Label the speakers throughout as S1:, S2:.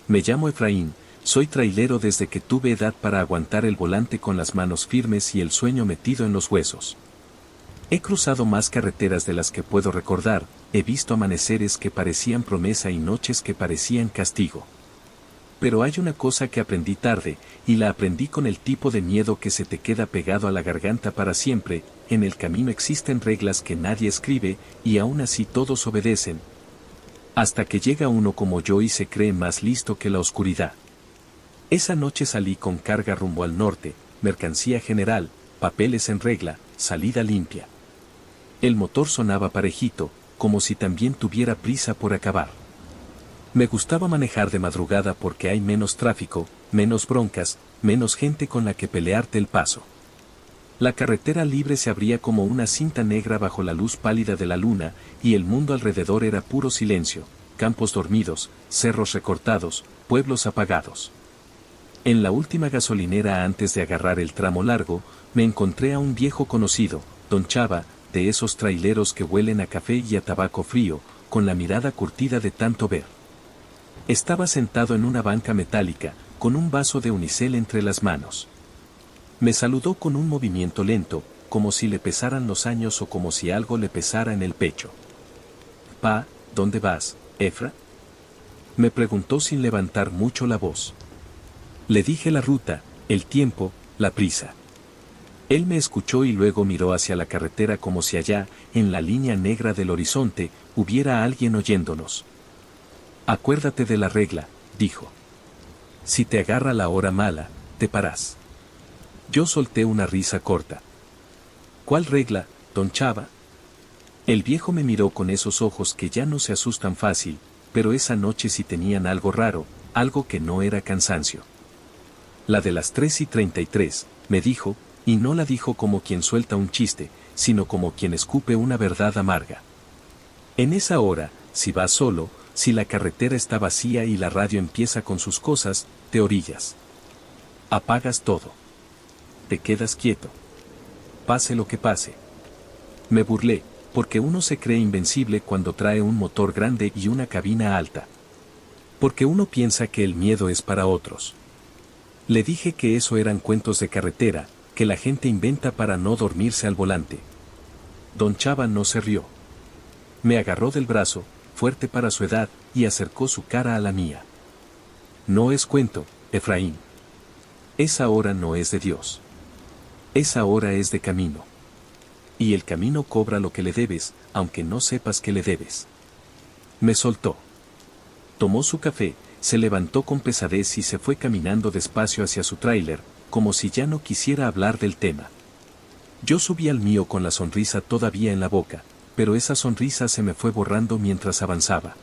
S1: Me llamo Efraín, soy trailero desde que tuve edad para aguantar el volante con las manos firmes y el sueño metido en los huesos. He cruzado más carreteras de las que puedo recordar, he visto amaneceres que parecían promesa y noches que parecían castigo. Pero hay una cosa que aprendí tarde, y la aprendí con el tipo de miedo que se te queda pegado a la garganta para siempre. En el camino existen reglas que nadie escribe, y aún así todos obedecen. Hasta que llega uno como yo y se cree más listo que la oscuridad. Esa noche salí con carga rumbo al norte, mercancía general, papeles en regla, salida limpia. El motor sonaba parejito, como si también tuviera prisa por acabar. Me gustaba manejar de madrugada porque hay menos tráfico, menos broncas, menos gente con la que pelearte el paso. La carretera libre se abría como una cinta negra bajo la luz pálida de la luna, y el mundo alrededor era puro silencio, campos dormidos, cerros recortados, pueblos apagados. En la última gasolinera antes de agarrar el tramo largo, me encontré a un viejo conocido, Don Chava, de esos traileros que huelen a café y a tabaco frío, con la mirada curtida de tanto ver. Estaba sentado en una banca metálica, con un vaso de unicel entre las manos. Me saludó con un movimiento lento, como si le pesaran los años o como si algo le pesara en el pecho. «Pa, ¿dónde vas, Efra?», me preguntó sin levantar mucho la voz. Le dije la ruta, el tiempo, la prisa. Él me escuchó y luego miró hacia la carretera como si allá, en la línea negra del horizonte, hubiera alguien oyéndonos. «Acuérdate de la regla», dijo. «Si te agarra la hora mala, te parás». Yo solté una risa corta. «¿Cuál regla, don Chava?». El viejo me miró con esos ojos que ya no se asustan fácil, pero esa noche sí tenían algo raro, algo que no era cansancio. «La de las 3:33, me dijo, y no la dijo como quien suelta un chiste, sino como quien escupe una verdad amarga. En esa hora, si vas solo, si la carretera está vacía y la radio empieza con sus cosas, te orillas. Apagas todo. Te quedas quieto. Pase lo que pase. Me burlé, porque uno se cree invencible cuando trae un motor grande y una cabina alta. Porque uno piensa que el miedo es para otros. Le dije que eso eran cuentos de carretera, que la gente inventa para no dormirse al volante. Don Chava no se rió. Me agarró del brazo, fuerte para su edad, y acercó su cara a la mía. «No es cuento, Efraín. Esa hora no es de Dios. Esa hora es de camino. Y el camino cobra lo que le debes, aunque no sepas que le debes». Me soltó. Tomó su café, se levantó con pesadez y se fue caminando despacio hacia su tráiler, como si ya no quisiera hablar del tema. Yo subí al mío con la sonrisa todavía en la boca, pero esa sonrisa se me fue borrando mientras avanzaba.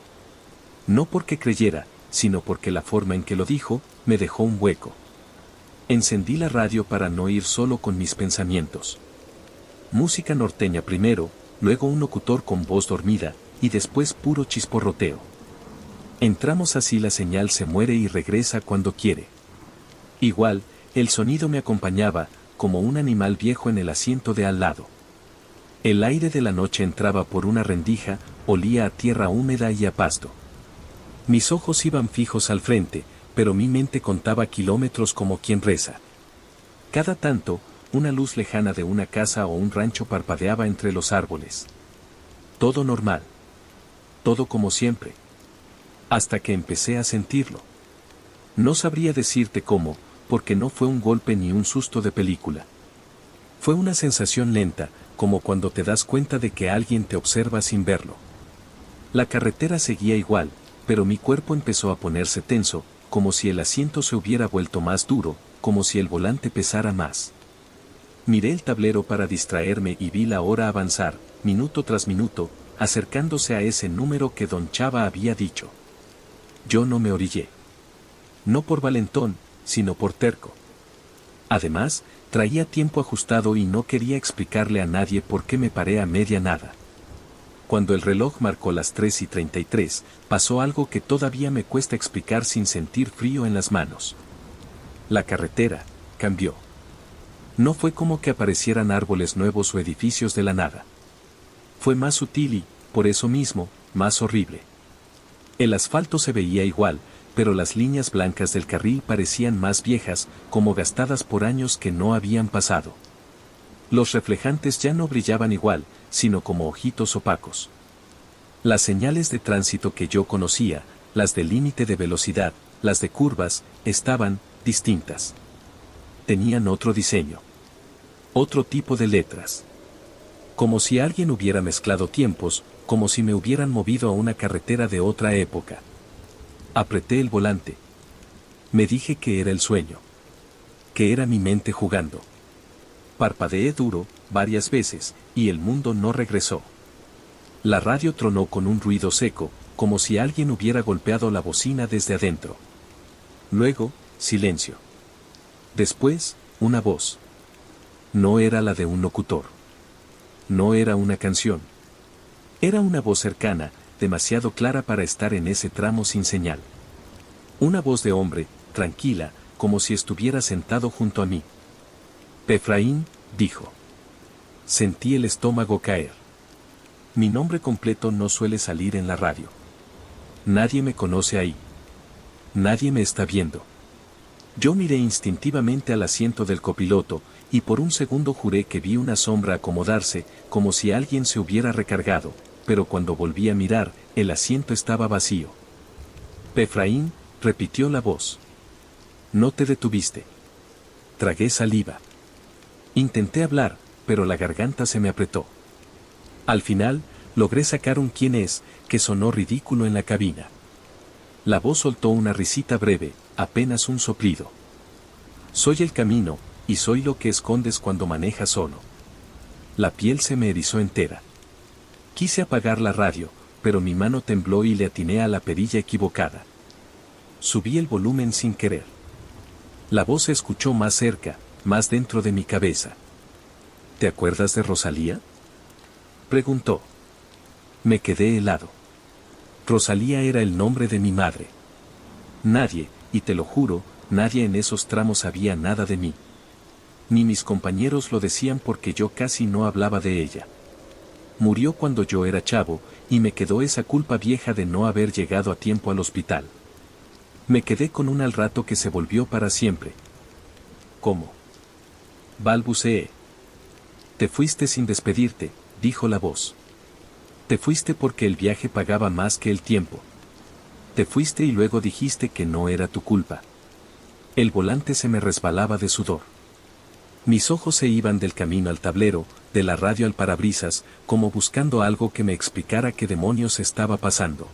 S1: No porque creyera, sino porque la forma en que lo dijo, me dejó un hueco. Encendí la radio para no ir solo con mis pensamientos. Música norteña primero, luego un locutor con voz dormida, y después puro chisporroteo. Entramos así, la señal se muere y regresa cuando quiere. Igual, el sonido me acompañaba, como un animal viejo en el asiento de al lado. El aire de la noche entraba por una rendija, olía a tierra húmeda y a pasto. Mis ojos iban fijos al frente, pero mi mente contaba kilómetros como quien reza. Cada tanto, una luz lejana de una casa o un rancho parpadeaba entre los árboles. Todo normal. Todo como siempre. Hasta que empecé a sentirlo. No sabría decirte cómo, porque no fue un golpe ni un susto de película. Fue una sensación lenta, como cuando te das cuenta de que alguien te observa sin verlo. La carretera seguía igual, pero mi cuerpo empezó a ponerse tenso, como si el asiento se hubiera vuelto más duro, como si el volante pesara más. Miré el tablero para distraerme y vi la hora avanzar, minuto tras minuto, acercándose a ese número que don Chava había dicho. Yo no me orillé. No por valentón, sino por terco. Además, traía tiempo ajustado y no quería explicarle a nadie por qué me paré a media nada. Cuando el reloj marcó las 3:33, pasó algo que todavía me cuesta explicar sin sentir frío en las manos. La carretera cambió. No fue como que aparecieran árboles nuevos o edificios de la nada. Fue más sutil y, por eso mismo, más horrible. El asfalto se veía igual, pero las líneas blancas del carril parecían más viejas, como gastadas por años que no habían pasado. Los reflejantes ya no brillaban igual, sino como ojitos opacos. Las señales de tránsito que yo conocía, las de límite de velocidad, las de curvas, estaban distintas. Tenían otro diseño. Otro tipo de letras. Como si alguien hubiera mezclado tiempos, como si me hubieran movido a una carretera de otra época. Apreté el volante. Me dije que era el sueño. Que era mi mente jugando. Parpadeé duro, varias veces, y el mundo no regresó. La radio tronó con un ruido seco, como si alguien hubiera golpeado la bocina desde adentro. Luego, silencio. Después, una voz. No era la de un locutor. No era una canción. Era una voz cercana, demasiado clara para estar en ese tramo sin señal. Una voz de hombre, tranquila, como si estuviera sentado junto a mí. Efraín, dijo. Sentí el estómago caer. Mi nombre completo no suele salir en la radio. Nadie me conoce ahí. Nadie me está viendo. Yo miré instintivamente al asiento del copiloto, y por un segundo juré que vi una sombra acomodarse, como si alguien se hubiera recargado, pero cuando volví a mirar, el asiento estaba vacío. Efraín, repitió la voz. No te detuviste. Tragué saliva. Intenté hablar, pero la garganta se me apretó. Al final, logré sacar un quién es, que sonó ridículo en la cabina. La voz soltó una risita breve, apenas un soplido. Soy el camino, y soy lo que escondes cuando manejas solo. La piel se me erizó entera. Quise apagar la radio, pero mi mano tembló y le atiné a la perilla equivocada. Subí el volumen sin querer. La voz se escuchó más cerca, más dentro de mi cabeza. ¿Te acuerdas de Rosalía? Preguntó. Me quedé helado. Rosalía era el nombre de mi madre. Nadie, y te lo juro, nadie en esos tramos sabía nada de mí. Ni mis compañeros lo decían porque yo casi no hablaba de ella. Murió cuando yo era chavo, y me quedó esa culpa vieja de no haber llegado a tiempo al hospital. Me quedé con un al rato que se volvió para siempre. ¿Cómo? Balbuceé. Te fuiste sin despedirte, dijo la voz. Te fuiste porque el viaje pagaba más que el tiempo. Te fuiste y luego dijiste que no era tu culpa. El volante se me resbalaba de sudor. Mis ojos se iban del camino al tablero, de la radio al parabrisas, como buscando algo que me explicara qué demonios estaba pasando.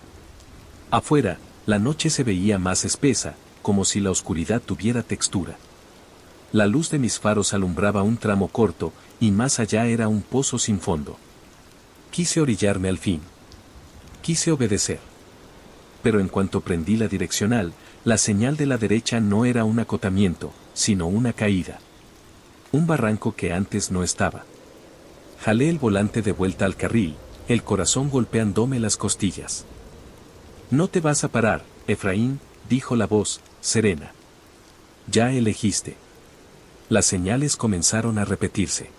S1: Afuera, la noche se veía más espesa, como si la oscuridad tuviera textura. La luz de mis faros alumbraba un tramo corto, y más allá era un pozo sin fondo. Quise orillarme al fin. Quise obedecer. Pero en cuanto prendí la direccional, la señal de la derecha no era un acotamiento, sino una caída. Un barranco que antes no estaba. Jalé el volante de vuelta al carril, el corazón golpeándome las costillas. No te vas a parar, Efraín, dijo la voz, serena. Ya elegiste. Las señales comenzaron a repetirse.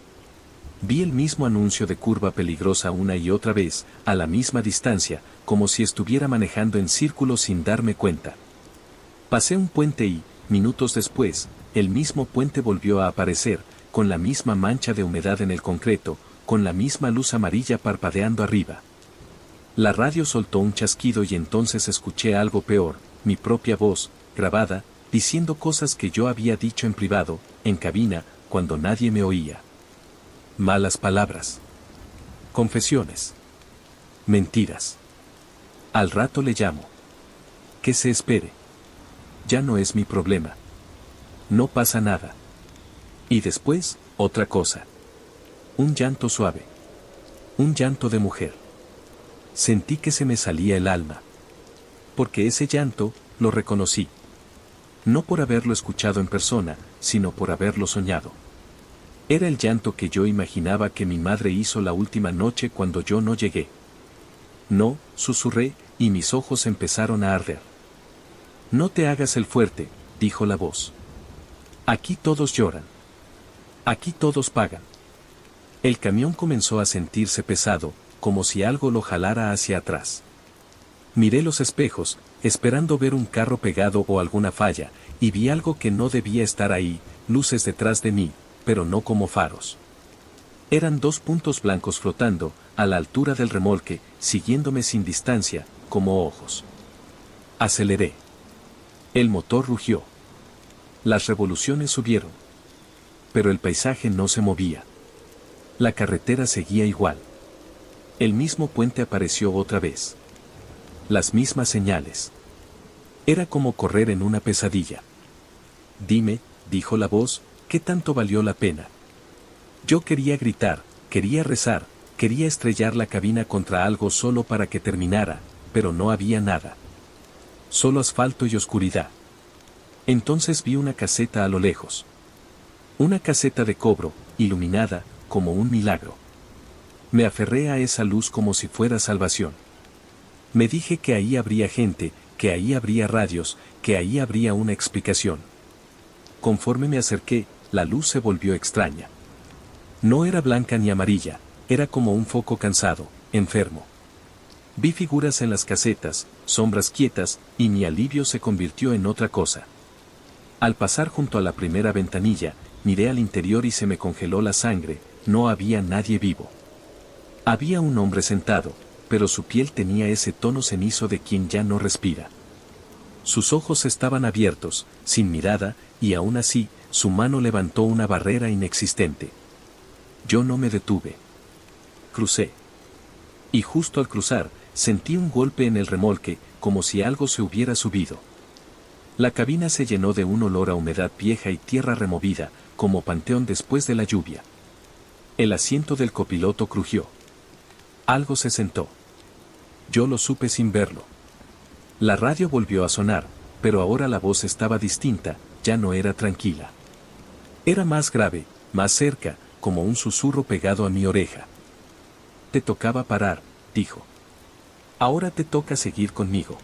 S1: Vi el mismo anuncio de curva peligrosa una y otra vez, a la misma distancia, como si estuviera manejando en círculos sin darme cuenta. Pasé un puente y, minutos después, el mismo puente volvió a aparecer, con la misma mancha de humedad en el concreto, con la misma luz amarilla parpadeando arriba. La radio soltó un chasquido y entonces escuché algo peor, mi propia voz, grabada, diciendo cosas que yo había dicho en privado, en cabina, cuando nadie me oía. Malas palabras. Confesiones. Mentiras. Al rato le llamo. Que se espere. Ya no es mi problema. No pasa nada. Y después, otra cosa. Un llanto suave. Un llanto de mujer. Sentí que se me salía el alma. Porque ese llanto, lo reconocí. No por haberlo escuchado en persona, sino por haberlo soñado. Era el llanto que yo imaginaba que mi madre hizo la última noche cuando yo no llegué. No, susurré, y mis ojos empezaron a arder. No te hagas el fuerte, dijo la voz. Aquí todos lloran. Aquí todos pagan. El camión comenzó a sentirse pesado, como si algo lo jalara hacia atrás. Miré los espejos, esperando ver un carro pegado o alguna falla, y vi algo que no debía estar ahí, luces detrás de mí, pero no como faros. Eran dos puntos blancos flotando, a la altura del remolque, siguiéndome sin distancia, como ojos. Aceleré. El motor rugió. Las revoluciones subieron. Pero el paisaje no se movía. La carretera seguía igual. El mismo puente apareció otra vez. Las mismas señales. Era como correr en una pesadilla. Dime, dijo la voz, ¿qué tanto valió la pena? Yo quería gritar, quería rezar, quería estrellar la cabina contra algo solo para que terminara, pero no había nada. Solo asfalto y oscuridad. Entonces vi una caseta a lo lejos. Una caseta de cobro, iluminada, como un milagro. Me aferré a esa luz como si fuera salvación. Me dije que ahí habría gente, que ahí habría radios, que ahí habría una explicación. Conforme me acerqué, la luz se volvió extraña. No era blanca ni amarilla, era como un foco cansado, enfermo. Vi figuras en las casetas, sombras quietas, y mi alivio se convirtió en otra cosa. Al pasar junto a la primera ventanilla, miré al interior y se me congeló la sangre, no había nadie vivo. Había un hombre sentado, pero su piel tenía ese tono cenizo de quien ya no respira. Sus ojos estaban abiertos, sin mirada, y aún así, su mano levantó una barrera inexistente. Yo no me detuve. Crucé. Y justo al cruzar, sentí un golpe en el remolque, como si algo se hubiera subido. La cabina se llenó de un olor a humedad vieja y tierra removida, como panteón después de la lluvia. El asiento del copiloto crujió. Algo se sentó. Yo lo supe sin verlo. La radio volvió a sonar, pero ahora la voz estaba distinta, ya no era tranquila. Era más grave, más cerca, como un susurro pegado a mi oreja. Te tocaba parar, dijo. Ahora te toca seguir conmigo.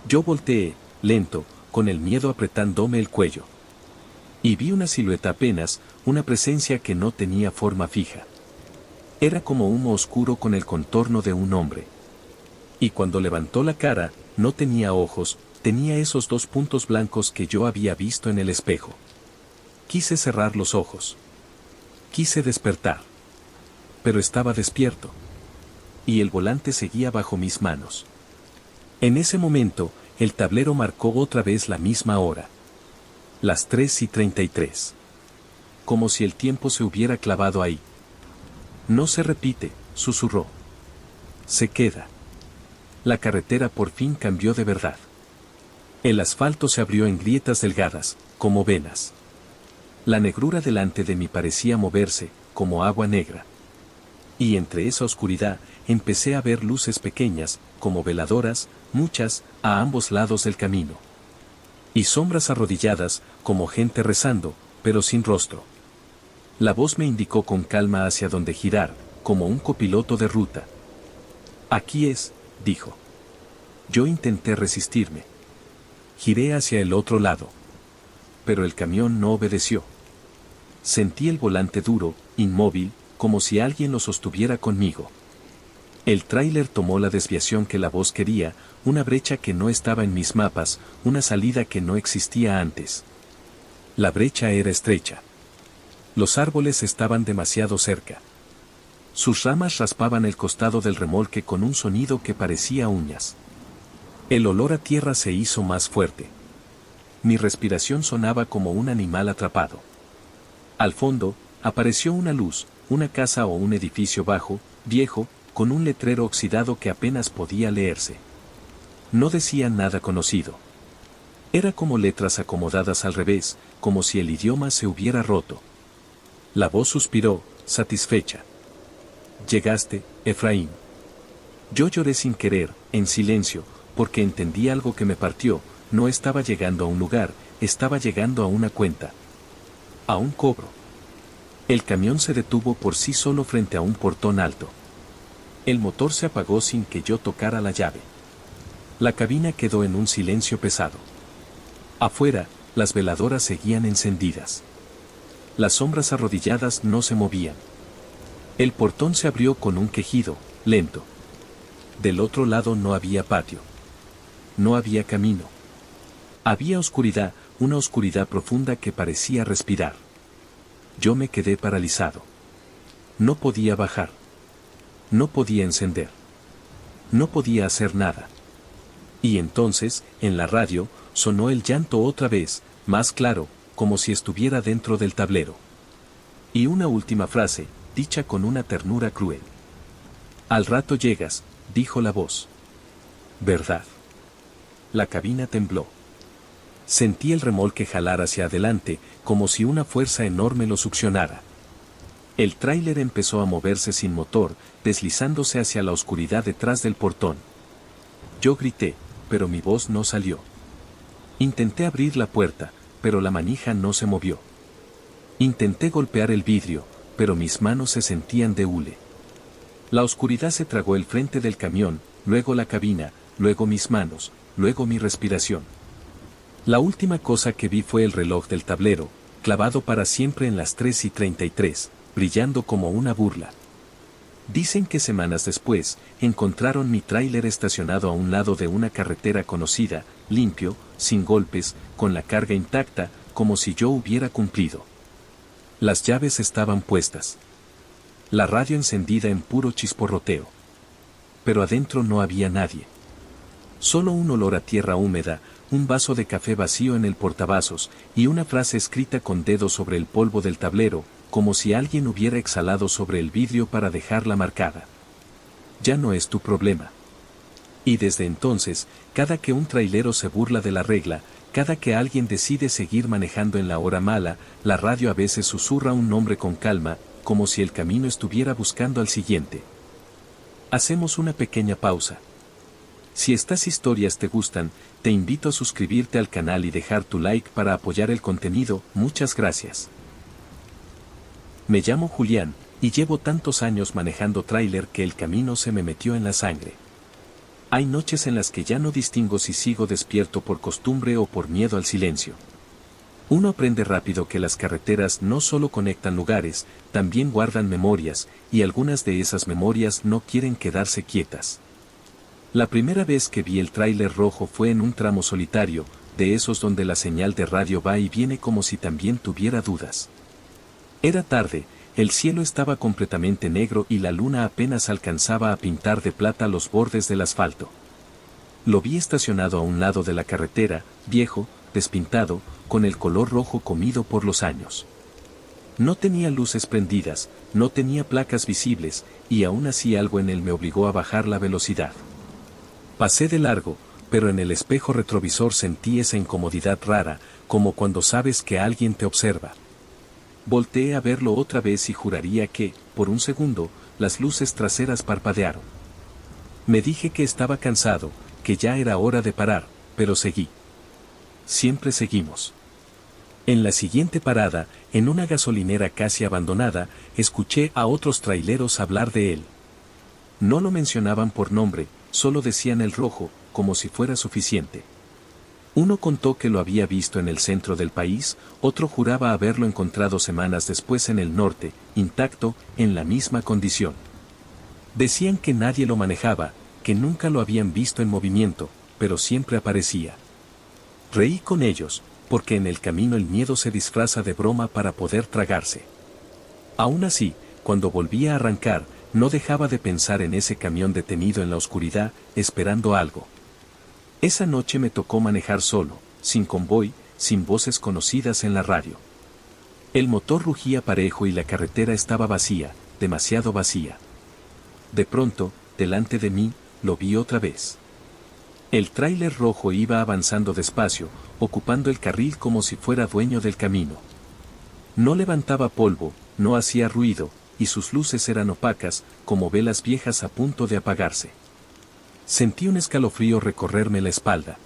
S1: Yo volteé, lento, con el miedo apretándome el cuello. Y vi una silueta apenas, una presencia que no tenía forma fija. Era como humo oscuro con el contorno de un hombre. Y cuando levantó la cara, no tenía ojos, tenía esos dos puntos blancos que yo había visto en el espejo. Quise cerrar los ojos. Quise despertar. Pero estaba despierto. Y el volante seguía bajo mis manos. En ese momento, el tablero marcó otra vez la misma hora. Las 3:33. Como si el tiempo se hubiera clavado ahí. No se repite, susurró. Se queda. La carretera por fin cambió de verdad. El asfalto se abrió en grietas delgadas, como venas. La negrura delante de mí parecía moverse, como agua negra. Y entre esa oscuridad, empecé a ver luces pequeñas, como veladoras, muchas, a ambos lados del camino. Y sombras arrodilladas, como gente rezando, pero sin rostro. La voz me indicó con calma hacia dónde girar, como un copiloto de ruta. Aquí es, dijo. Yo intenté resistirme. Giré hacia el otro lado. Pero el camión no obedeció. Sentí el volante duro, inmóvil, como si alguien lo sostuviera conmigo. El tráiler tomó la desviación que la voz quería, una brecha que no estaba en mis mapas, una salida que no existía antes. La brecha era estrecha. Los árboles estaban demasiado cerca. Sus ramas raspaban el costado del remolque con un sonido que parecía uñas. El olor a tierra se hizo más fuerte. Mi respiración sonaba como un animal atrapado. Al fondo, apareció una luz, una casa o un edificio bajo, viejo, con un letrero oxidado que apenas podía leerse. No decía nada conocido. Era como letras acomodadas al revés, como si el idioma se hubiera roto. La voz suspiró, satisfecha. Llegaste, Efraín. Yo lloré sin querer, en silencio, porque entendí algo que me partió, no estaba llegando a un lugar, estaba llegando a una cuenta. A un cobro. El camión se detuvo por sí solo frente a un portón alto. El motor se apagó sin que yo tocara la llave. La cabina quedó en un silencio pesado. Afuera, las veladoras seguían encendidas. Las sombras arrodilladas no se movían. El portón se abrió con un quejido, lento. Del otro lado no había patio. no había camino. Había oscuridad, una oscuridad profunda que parecía respirar. Yo me quedé paralizado. No podía bajar. No podía encender. No podía hacer nada. Y entonces, en la radio, sonó el llanto otra vez, más claro, como si estuviera dentro del tablero. Y una última frase, dicha con una ternura cruel. Al rato llegas, dijo la voz. ¿Verdad? La cabina tembló. Sentí el remolque jalar hacia adelante, como si una fuerza enorme lo succionara. El tráiler empezó a moverse sin motor, deslizándose hacia la oscuridad detrás del portón. Yo grité, pero mi voz no salió. Intenté abrir la puerta, pero la manija no se movió. Intenté golpear el vidrio, pero mis manos se sentían de hule. La oscuridad se tragó el frente del camión, luego la cabina, luego mis manos, luego mi respiración. La última cosa que vi fue el reloj del tablero, clavado para siempre en las 3:33, brillando como una burla. Dicen que semanas después, encontraron mi tráiler estacionado a un lado de una carretera conocida, limpio, sin golpes, con la carga intacta, como si yo hubiera cumplido. Las llaves estaban puestas. La radio encendida en puro chisporroteo. Pero adentro no había nadie. Solo un olor a tierra húmeda, un vaso de café vacío en el portavasos, y una frase escrita con dedos sobre el polvo del tablero, como si alguien hubiera exhalado sobre el vidrio para dejarla marcada. Ya no es tu problema. Y desde entonces, cada que un trailero se burla de la regla, cada que alguien decide seguir manejando en la hora mala, la radio a veces susurra un nombre con calma, como si el camino estuviera buscando al siguiente. Hacemos una pequeña pausa. Si estas historias te gustan, te invito a suscribirte al canal y dejar tu like para apoyar el contenido. Muchas gracias. Me llamo Julián, y llevo tantos años manejando tráiler que el camino se me metió en la sangre. Hay noches en las que ya no distingo si sigo despierto por costumbre o por miedo al silencio. Uno aprende rápido que las carreteras no solo conectan lugares, también guardan memorias, y algunas de esas memorias no quieren quedarse quietas. La primera vez que vi el tráiler rojo fue en un tramo solitario, de esos donde la señal de radio va y viene como si también tuviera dudas. Era tarde, el cielo estaba completamente negro y la luna apenas alcanzaba a pintar de plata los bordes del asfalto. Lo vi estacionado a un lado de la carretera, viejo, despintado, con el color rojo comido por los años. No tenía luces prendidas, no tenía placas visibles, y aún así algo en él me obligó a bajar la velocidad. Pasé de largo, pero en el espejo retrovisor sentí esa incomodidad rara, como cuando sabes que alguien te observa. Volteé a verlo otra vez y juraría que, por un segundo, las luces traseras parpadearon. Me dije que estaba cansado, que ya era hora de parar, pero seguí. Siempre seguimos. En la siguiente parada, en una gasolinera casi abandonada, escuché a otros traileros hablar de él. No lo mencionaban por nombre, solo decían el rojo, como si fuera suficiente. Uno contó que lo había visto en el centro del país, otro juraba haberlo encontrado semanas después en el norte, intacto, en la misma condición. Decían que nadie lo manejaba, que nunca lo habían visto en movimiento, pero siempre aparecía. Reí con ellos, porque en el camino el miedo se disfraza de broma para poder tragarse. Aún así, cuando volvía a arrancar, no dejaba de pensar en ese camión detenido en la oscuridad, esperando algo. Esa noche me tocó manejar solo, sin convoy, sin voces conocidas en la radio. El motor rugía parejo y la carretera estaba vacía, demasiado vacía. De pronto, delante de mí, lo vi otra vez. El tráiler rojo iba avanzando despacio, ocupando el carril como si fuera dueño del camino. No levantaba polvo, no hacía ruido, y sus luces eran opacas, como velas viejas a punto de apagarse. Sentí un escalofrío recorrerme la espalda.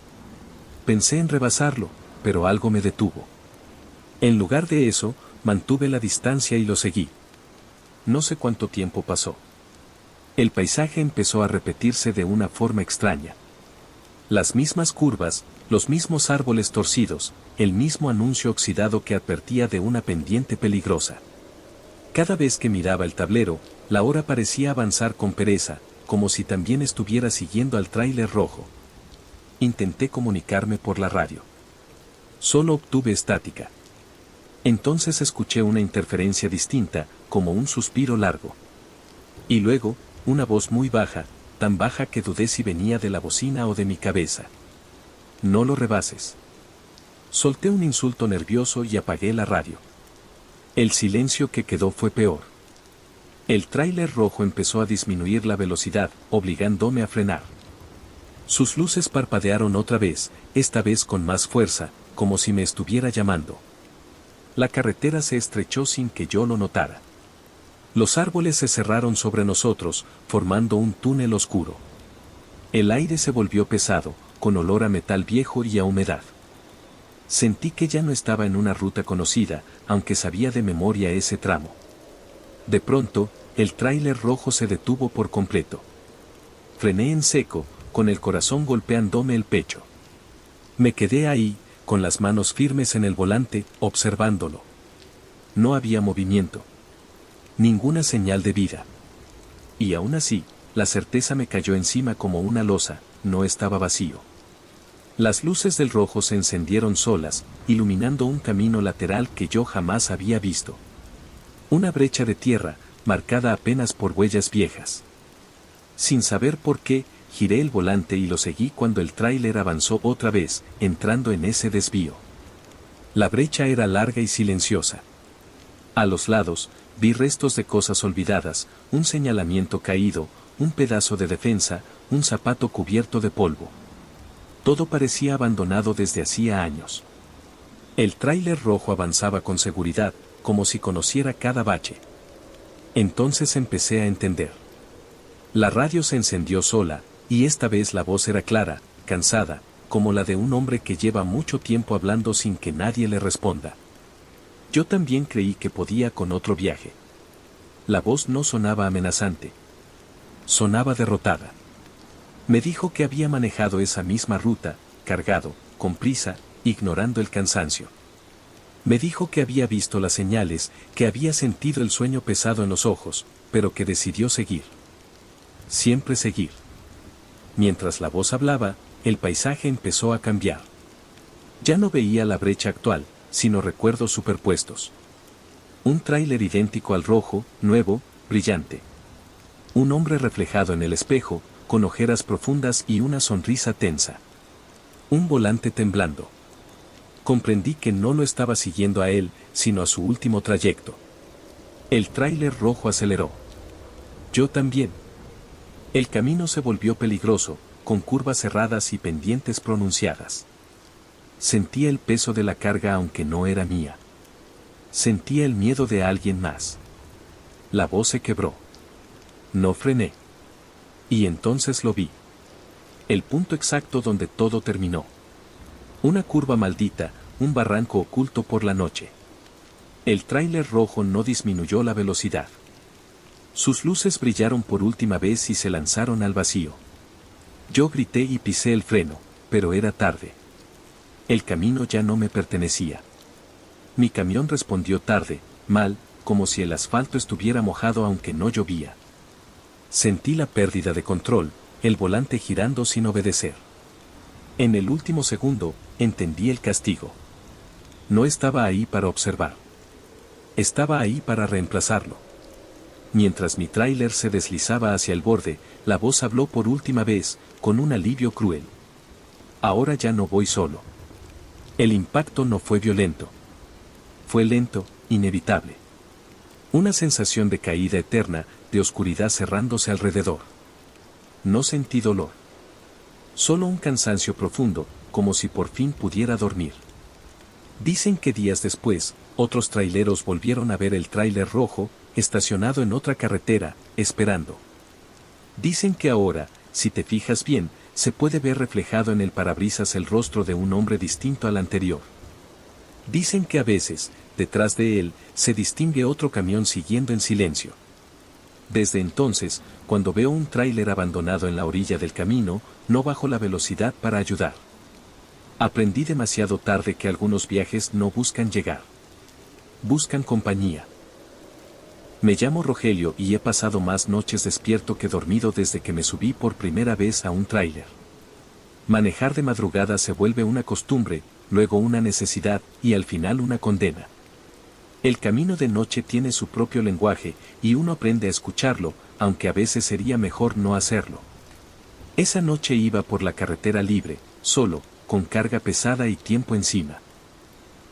S1: Pensé en rebasarlo, pero algo me detuvo. En lugar de eso, mantuve la distancia y lo seguí. No sé cuánto tiempo pasó. El paisaje empezó a repetirse de una forma extraña. Las mismas curvas, los mismos árboles torcidos, el mismo anuncio oxidado que advertía de una pendiente peligrosa. Cada vez que miraba el tablero, la hora parecía avanzar con pereza, como si también estuviera siguiendo al tráiler rojo. Intenté comunicarme por la radio. Solo obtuve estática. Entonces escuché una interferencia distinta, como un suspiro largo. Y luego, una voz muy baja, tan baja que dudé si venía de la bocina o de mi cabeza. No lo rebases. Solté un insulto nervioso y apagué la radio. El silencio que quedó fue peor. El tráiler rojo empezó a disminuir la velocidad, obligándome a frenar. Sus luces parpadearon otra vez, esta vez con más fuerza, como si me estuviera llamando. La carretera se estrechó sin que yo lo notara. Los árboles se cerraron sobre nosotros, formando un túnel oscuro. El aire se volvió pesado, con olor a metal viejo y a humedad. Sentí que ya no estaba en una ruta conocida, aunque sabía de memoria ese tramo. De pronto, el tráiler rojo se detuvo por completo. Frené en seco, con el corazón golpeándome el pecho. Me quedé ahí, con las manos firmes en el volante, observándolo. No había movimiento. Ninguna señal de vida. Y aún así, la certeza me cayó encima como una losa, no estaba vacío. Las luces del rojo se encendieron solas, iluminando un camino lateral que yo jamás había visto. Una brecha de tierra, marcada apenas por huellas viejas. Sin saber por qué, giré el volante y lo seguí cuando el tráiler avanzó otra vez, entrando en ese desvío. La brecha era larga y silenciosa. A los lados, vi restos de cosas olvidadas, un señalamiento caído, un pedazo de defensa, un zapato cubierto de polvo. Todo parecía abandonado desde hacía años. El tráiler rojo avanzaba con seguridad, como si conociera cada bache. Entonces empecé a entender. La radio se encendió sola, y esta vez la voz era clara, cansada, como la de un hombre que lleva mucho tiempo hablando sin que nadie le responda. Yo también creí que podía con otro viaje. La voz no sonaba amenazante. Sonaba derrotada. Me dijo que había manejado esa misma ruta, cargado, con prisa, ignorando el cansancio. Me dijo que había visto las señales, que había sentido el sueño pesado en los ojos, pero que decidió seguir. Siempre seguir. Mientras la voz hablaba, el paisaje empezó a cambiar. Ya no veía la brecha actual, sino recuerdos superpuestos. Un tráiler idéntico al rojo, nuevo, brillante. Un hombre reflejado en el espejo, con ojeras profundas y una sonrisa tensa. Un volante temblando. Comprendí que no lo estaba siguiendo a él, sino a su último trayecto. El tráiler rojo aceleró. Yo también. El camino se volvió peligroso, con curvas cerradas y pendientes pronunciadas. Sentía el peso de la carga aunque no era mía. Sentía el miedo de alguien más. La voz se quebró. No frené. Y entonces lo vi. El punto exacto donde todo terminó. Una curva maldita, un barranco oculto por la noche. El tráiler rojo no disminuyó la velocidad. Sus luces brillaron por última vez y se lanzaron al vacío. Yo grité y pisé el freno, pero era tarde. El camino ya no me pertenecía. Mi camión respondió tarde, mal, como si el asfalto estuviera mojado aunque no llovía. Sentí la pérdida de control, el volante girando sin obedecer. En el último segundo, entendí el castigo. No estaba ahí para observar. Estaba ahí para reemplazarlo. Mientras mi tráiler se deslizaba hacia el borde, la voz habló por última vez, con un alivio cruel. Ahora ya no voy solo. El impacto no fue violento. Fue lento, inevitable. Una sensación de caída eterna, de oscuridad cerrándose alrededor. No sentí dolor. Solo un cansancio profundo, como si por fin pudiera dormir. Dicen que días después, otros traileros volvieron a ver el tráiler rojo, estacionado en otra carretera, esperando. Dicen que ahora, si te fijas bien, se puede ver reflejado en el parabrisas el rostro de un hombre distinto al anterior. Dicen que a veces, detrás de él, se distingue otro camión siguiendo en silencio. Desde entonces, cuando veo un tráiler abandonado en la orilla del camino, no bajo la velocidad para ayudar. Aprendí demasiado tarde que algunos viajes no buscan llegar. Buscan compañía. Me llamo Rogelio y he pasado más noches despierto que dormido desde que me subí por primera vez a un tráiler. Manejar de madrugada se vuelve una costumbre, luego una necesidad y al final una condena. El camino de noche tiene su propio lenguaje y uno aprende a escucharlo, aunque a veces sería mejor no hacerlo. Esa noche iba por la carretera libre, solo, con carga pesada y tiempo encima.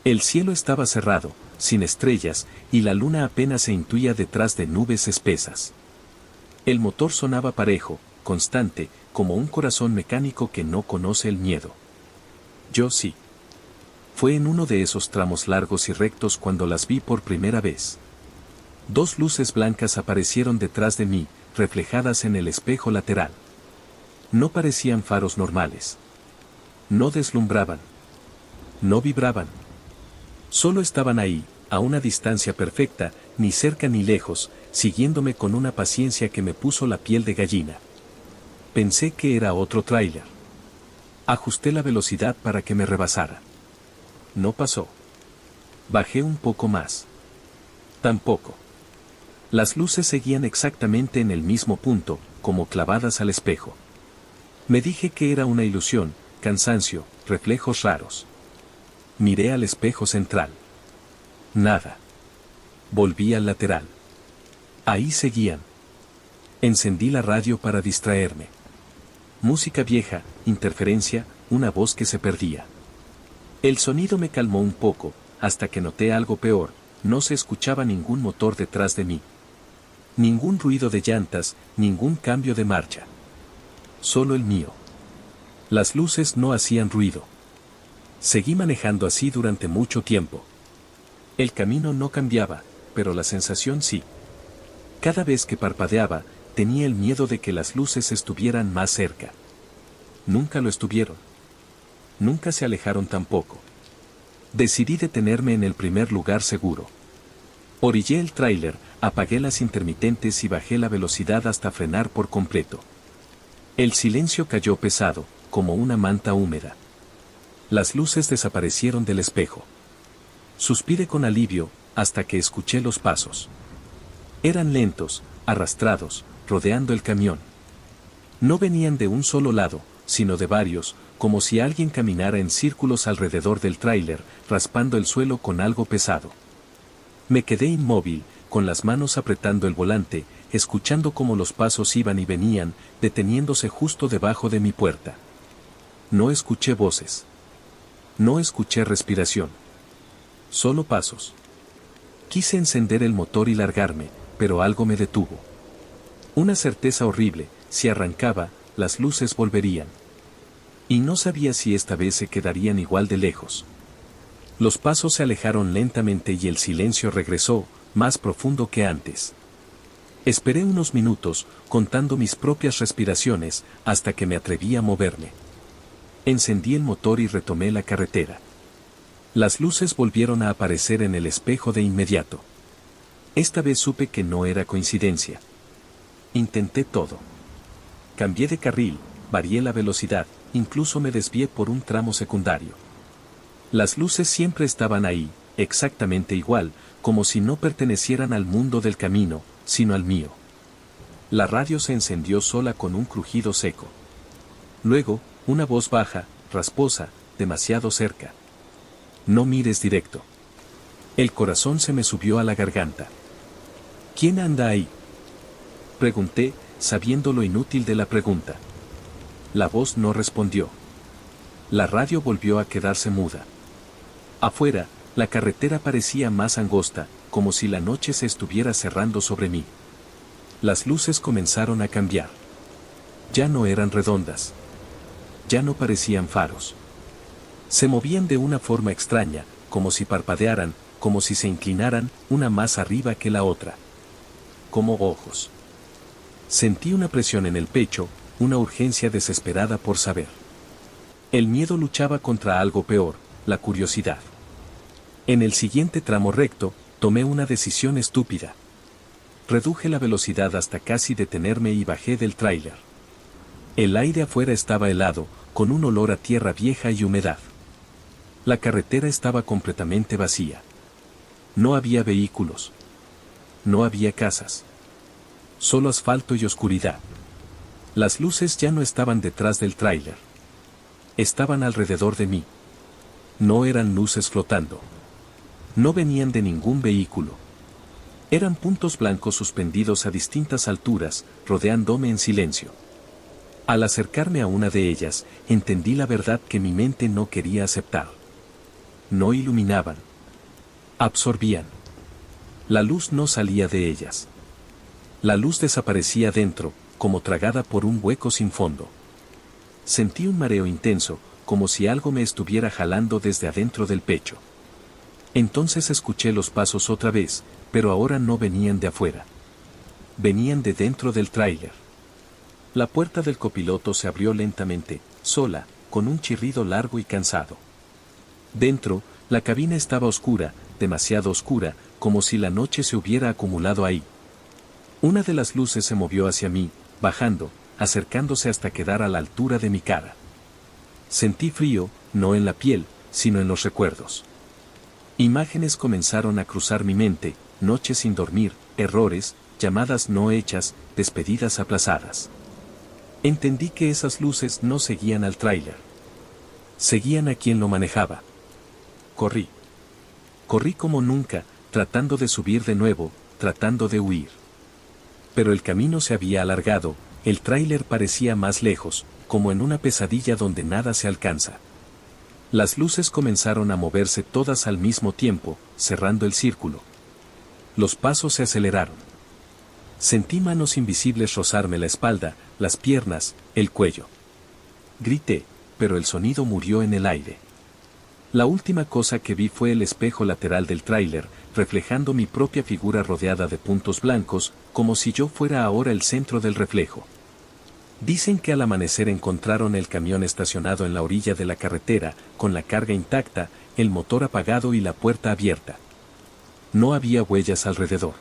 S1: El cielo estaba cerrado, sin estrellas, y la luna apenas se intuía detrás de nubes espesas. El motor sonaba parejo, constante, como un corazón mecánico que no conoce el miedo. Yo sí. Fue en uno de esos tramos largos y rectos cuando las vi por primera vez. Dos luces blancas aparecieron detrás de mí, reflejadas en el espejo lateral. No parecían faros normales. No deslumbraban. No vibraban. Solo estaban ahí, a una distancia perfecta, ni cerca ni lejos, siguiéndome con una paciencia que me puso la piel de gallina. Pensé que era otro tráiler. Ajusté la velocidad para que me rebasara. No pasó. Bajé un poco más. Tampoco. Las luces seguían exactamente en el mismo punto, como clavadas al espejo. Me dije que era una ilusión, cansancio, reflejos raros. Miré al espejo central. Nada. Volví al lateral. Ahí seguían. Encendí la radio para distraerme. Música vieja, interferencia, una voz que se perdía. El sonido me calmó un poco, hasta que noté algo peor, no se escuchaba ningún motor detrás de mí. Ningún ruido de llantas, ningún cambio de marcha. Solo el mío. Las luces no hacían ruido. Seguí manejando así durante mucho tiempo. El camino no cambiaba, pero la sensación sí. Cada vez que parpadeaba, tenía el miedo de que las luces estuvieran más cerca. Nunca lo estuvieron. Nunca se alejaron tampoco. Decidí detenerme en el primer lugar seguro. Orillé el tráiler, apagué las intermitentes y bajé la velocidad hasta frenar por completo. El silencio cayó pesado, como una manta húmeda. Las luces desaparecieron del espejo. Suspiré con alivio, hasta que escuché los pasos. Eran lentos, arrastrados, rodeando el camión. No venían de un solo lado, sino de varios, como si alguien caminara en círculos alrededor del tráiler, raspando el suelo con algo pesado. Me quedé inmóvil, con las manos apretando el volante, escuchando cómo los pasos iban y venían, deteniéndose justo debajo de mi puerta. No escuché voces. No escuché respiración. Solo pasos. Quise encender el motor y largarme, pero algo me detuvo. Una certeza horrible, si arrancaba, las luces volverían. Y no sabía si esta vez se quedarían igual de lejos. Los pasos se alejaron lentamente y el silencio regresó, más profundo que antes. Esperé unos minutos, contando mis propias respiraciones, hasta que me atreví a moverme. Encendí el motor y retomé la carretera. Las luces volvieron a aparecer en el espejo de inmediato. Esta vez supe que no era coincidencia. Intenté todo. Cambié de carril, varié la velocidad, incluso me desvié por un tramo secundario. Las luces siempre estaban ahí, exactamente igual, como si no pertenecieran al mundo del camino, sino al mío. La radio se encendió sola con un crujido seco. Luego, una voz baja, rasposa, demasiado cerca. No mires directo. El corazón se me subió a la garganta. ¿Quién anda ahí?, pregunté, sabiendo lo inútil de la pregunta. La voz no respondió. La radio volvió a quedarse muda. Afuera, la carretera parecía más angosta, como si la noche se estuviera cerrando sobre mí. Las luces comenzaron a cambiar. Ya no eran redondas. Ya no parecían faros. Se movían de una forma extraña, como si parpadearan, como si se inclinaran, una más arriba que la otra. Como ojos. Sentí una presión en el pecho, una urgencia desesperada por saber. El miedo luchaba contra algo peor, la curiosidad. En el siguiente tramo recto, tomé una decisión estúpida. Reduje la velocidad hasta casi detenerme y bajé del tráiler. El aire afuera estaba helado, con un olor a tierra vieja y humedad. La carretera estaba completamente vacía. No había vehículos. No había casas. Solo asfalto y oscuridad. Las luces ya no estaban detrás del tráiler. Estaban alrededor de mí. No eran luces flotando. No venían de ningún vehículo. Eran puntos blancos suspendidos a distintas alturas, rodeándome en silencio. Al acercarme a una de ellas, entendí la verdad que mi mente no quería aceptar. No iluminaban. Absorbían. La luz no salía de ellas. La luz desaparecía dentro, como tragada por un hueco sin fondo. Sentí un mareo intenso, como si algo me estuviera jalando desde adentro del pecho. Entonces escuché los pasos otra vez, pero ahora no venían de afuera. Venían de dentro del tráiler. La puerta del copiloto se abrió lentamente, sola, con un chirrido largo y cansado. Dentro, la cabina estaba oscura, demasiado oscura, como si la noche se hubiera acumulado ahí. Una de las luces se movió hacia mí, bajando, acercándose hasta quedar a la altura de mi cara. Sentí frío, no en la piel, sino en los recuerdos. Imágenes comenzaron a cruzar mi mente, noches sin dormir, errores, llamadas no hechas, despedidas aplazadas. Entendí que esas luces no seguían al tráiler. Seguían a quien lo manejaba. Corrí. Corrí como nunca, tratando de subir de nuevo, tratando de huir. Pero el camino se había alargado, el tráiler parecía más lejos, como en una pesadilla donde nada se alcanza. Las luces comenzaron a moverse todas al mismo tiempo, cerrando el círculo. Los pasos se aceleraron. Sentí manos invisibles rozarme la espalda, las piernas, el cuello. Grité, pero el sonido murió en el aire. La última cosa que vi fue el espejo lateral del tráiler, reflejando mi propia figura rodeada de puntos blancos, como si yo fuera ahora el centro del reflejo. Dicen que al amanecer encontraron el camión estacionado en la orilla de la carretera, con la carga intacta, el motor apagado y la puerta abierta. No había huellas alrededor.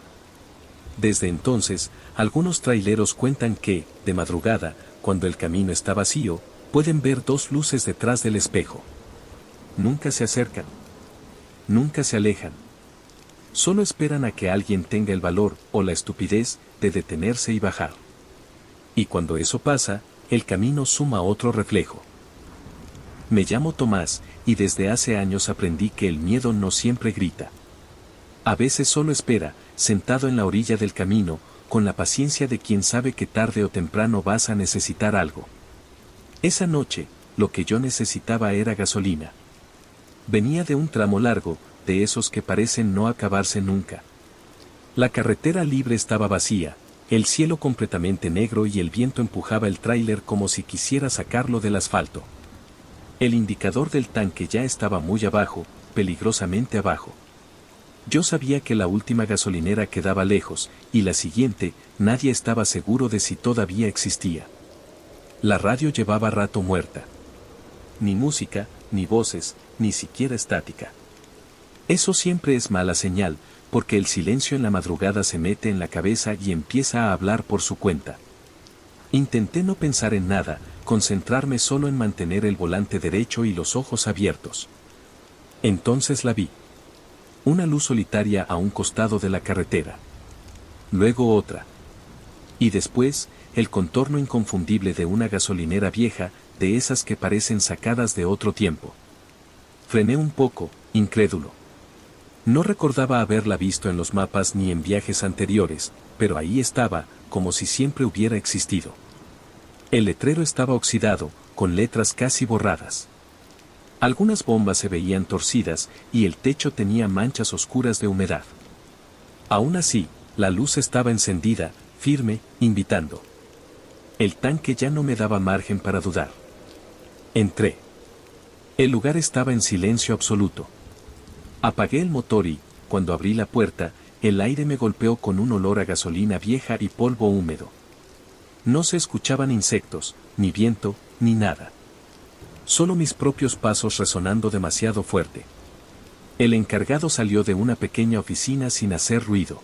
S1: Desde entonces, algunos traileros cuentan que, de madrugada, cuando el camino está vacío, pueden ver dos luces detrás del espejo. Nunca se acercan. Nunca se alejan. Solo esperan a que alguien tenga el valor o la estupidez de detenerse y bajar. Y cuando eso pasa, el camino suma otro reflejo. Me llamo Tomás, y desde hace años aprendí que el miedo no siempre grita. A veces solo espera, sentado en la orilla del camino, con la paciencia de quien sabe que tarde o temprano vas a necesitar algo. Esa noche, lo que yo necesitaba era gasolina. Venía de un tramo largo, de esos que parecen no acabarse nunca. La carretera libre estaba vacía, el cielo completamente negro y el viento empujaba el tráiler como si quisiera sacarlo del asfalto. El indicador del tanque ya estaba muy abajo, peligrosamente abajo. Yo sabía que la última gasolinera quedaba lejos, y la siguiente, nadie estaba seguro de si todavía existía. La radio llevaba rato muerta. Ni música, ni voces, ni siquiera estática. Eso siempre es mala señal, porque el silencio en la madrugada se mete en la cabeza y empieza a hablar por su cuenta. Intenté no pensar en nada, concentrarme solo en mantener el volante derecho y los ojos abiertos. Entonces la vi. Una luz solitaria a un costado de la carretera. Luego otra. Y después, el contorno inconfundible de una gasolinera vieja, de esas que parecen sacadas de otro tiempo. Frené un poco, incrédulo. No recordaba haberla visto en los mapas ni en viajes anteriores, pero ahí estaba, como si siempre hubiera existido. El letrero estaba oxidado, con letras casi borradas. Algunas bombas se veían torcidas, y el techo tenía manchas oscuras de humedad. Aún así, la luz estaba encendida, firme, invitando. El tanque ya no me daba margen para dudar. Entré. El lugar estaba en silencio absoluto. Apagué el motor y, cuando abrí la puerta, el aire me golpeó con un olor a gasolina vieja y polvo húmedo. No se escuchaban insectos, ni viento, ni nada. Solo mis propios pasos resonando demasiado fuerte. El encargado salió de una pequeña oficina sin hacer ruido.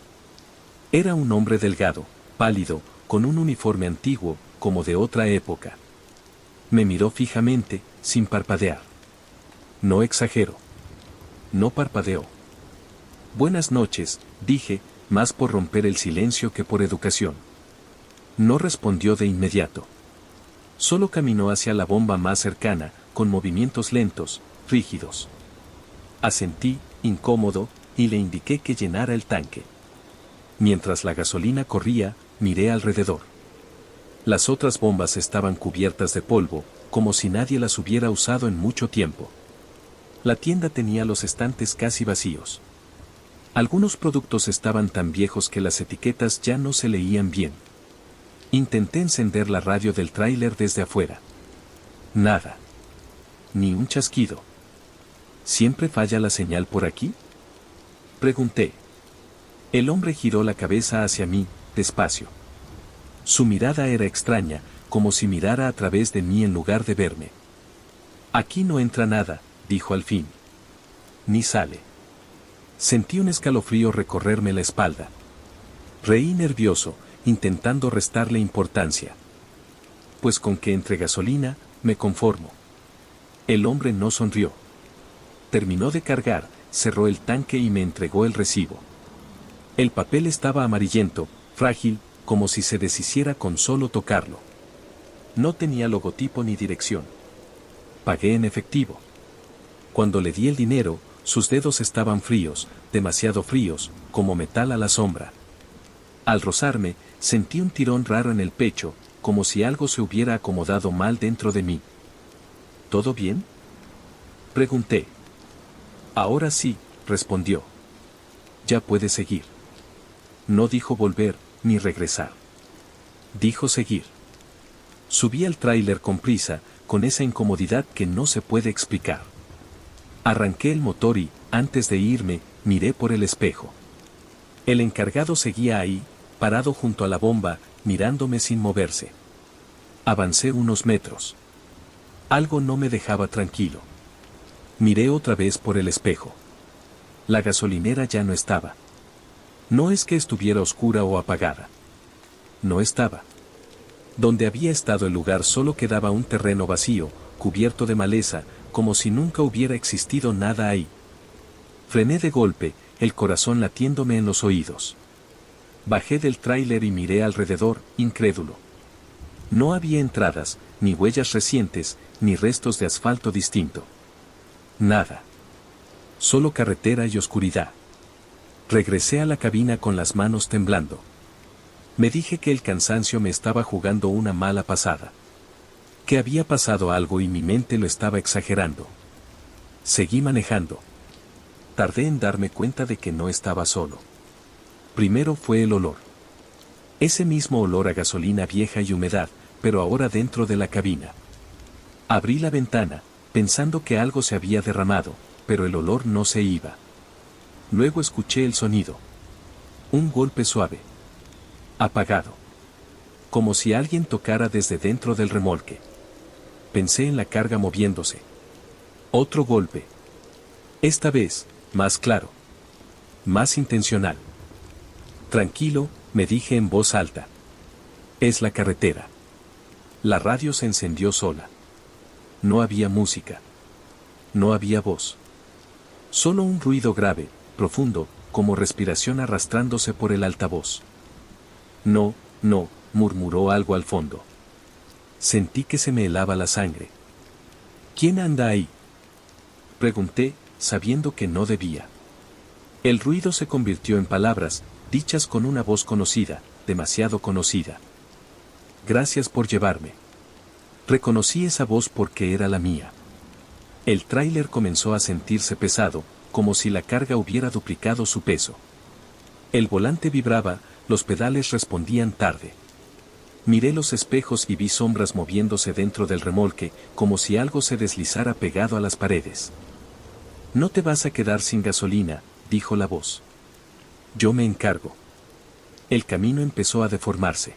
S1: Era un hombre delgado, pálido, con un uniforme antiguo, como de otra época. Me miró fijamente, sin parpadear. No exagero. No parpadeó. Buenas noches, dije, más por romper el silencio que por educación. No respondió de inmediato. Solo caminó hacia la bomba más cercana, con movimientos lentos, rígidos. Asentí, incómodo, y le indiqué que llenara el tanque. Mientras la gasolina corría, miré alrededor. Las otras bombas estaban cubiertas de polvo, como si nadie las hubiera usado en mucho tiempo. La tienda tenía los estantes casi vacíos. Algunos productos estaban tan viejos que las etiquetas ya no se leían bien. Intenté encender la radio del tráiler desde afuera. Nada. Ni un chasquido. ¿Siempre falla la señal por aquí?, pregunté. El hombre giró la cabeza hacia mí, despacio. Su mirada era extraña, como si mirara a través de mí en lugar de verme. Aquí no entra nada, dijo al fin. Ni sale. Sentí un escalofrío recorrerme la espalda. Reí nervioso, intentando restarle importancia. Pues con que entre gasolina, me conformo. El hombre no sonrió. Terminó de cargar, cerró el tanque y me entregó el recibo. El papel estaba amarillento, frágil, como si se deshiciera con solo tocarlo. No tenía logotipo ni dirección. Pagué en efectivo. Cuando le di el dinero, sus dedos estaban fríos, demasiado fríos, como metal a la sombra. Al rozarme, sentí un tirón raro en el pecho, como si algo se hubiera acomodado mal dentro de mí. ¿Todo bien?, pregunté. Ahora sí, respondió. Ya puede seguir. No dijo volver, ni regresar. Dijo seguir. Subí al tráiler con prisa, con esa incomodidad que no se puede explicar. Arranqué el motor y, antes de irme, miré por el espejo. El encargado seguía ahí, parado junto a la bomba, mirándome sin moverse. Avancé unos metros. Algo no me dejaba tranquilo. Miré otra vez por el espejo. La gasolinera ya no estaba. No es que estuviera oscura o apagada. No estaba. Donde había estado el lugar solo quedaba un terreno vacío, cubierto de maleza, como si nunca hubiera existido nada ahí. Frené de golpe, el corazón latiéndome en los oídos. Bajé del tráiler y miré alrededor, incrédulo. No había entradas, ni huellas recientes, ni restos de asfalto distinto. Nada. Solo carretera y oscuridad. Regresé a la cabina con las manos temblando. Me dije que el cansancio me estaba jugando una mala pasada. Que había pasado algo y mi mente lo estaba exagerando. Seguí manejando. Tardé en darme cuenta de que no estaba solo. Primero fue el olor. Ese mismo olor a gasolina vieja y humedad, pero ahora dentro de la cabina. Abrí la ventana, pensando que algo se había derramado, pero el olor no se iba. Luego escuché el sonido. Un golpe suave. Apagado. Como si alguien tocara desde dentro del remolque. Pensé en la carga moviéndose. Otro golpe. Esta vez, más claro. Más intencional. Tranquilo, me dije en voz alta. Es la carretera. La radio se encendió sola. No había música. No había voz. Solo un ruido grave, profundo, como respiración arrastrándose por el altavoz. No, no, murmuró algo al fondo. Sentí que se me helaba la sangre. ¿Quién anda ahí?, pregunté, sabiendo que no debía. El ruido se convirtió en palabras, dichas con una voz conocida, demasiado conocida. Gracias por llevarme. Reconocí esa voz porque era la mía. El tráiler comenzó a sentirse pesado, como si la carga hubiera duplicado su peso. El volante vibraba, los pedales respondían tarde. Miré los espejos y vi sombras moviéndose dentro del remolque, como si algo se deslizara pegado a las paredes. No te vas a quedar sin gasolina, dijo la voz. Yo me encargo. El camino empezó a deformarse.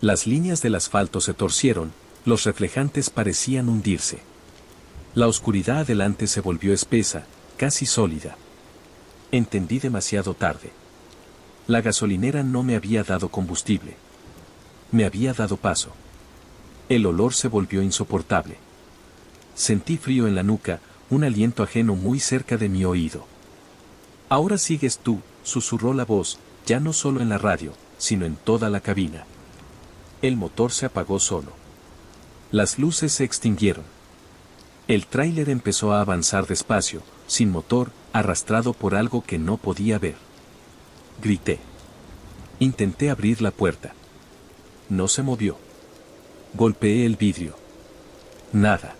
S1: Las líneas del asfalto se torcieron, los reflejantes parecían hundirse. La oscuridad adelante se volvió espesa, casi sólida. Entendí demasiado tarde. La gasolinera no me había dado combustible. Me había dado paso. El olor se volvió insoportable. Sentí frío en la nuca, un aliento ajeno muy cerca de mi oído. Ahora sigues tú, susurró la voz, ya no solo en la radio, sino en toda la cabina. El motor se apagó solo. Las luces se extinguieron. El tráiler empezó a avanzar despacio, sin motor, arrastrado por algo que no podía ver. Grité. Intenté abrir la puerta. No se movió. Golpeé el vidrio. Nada.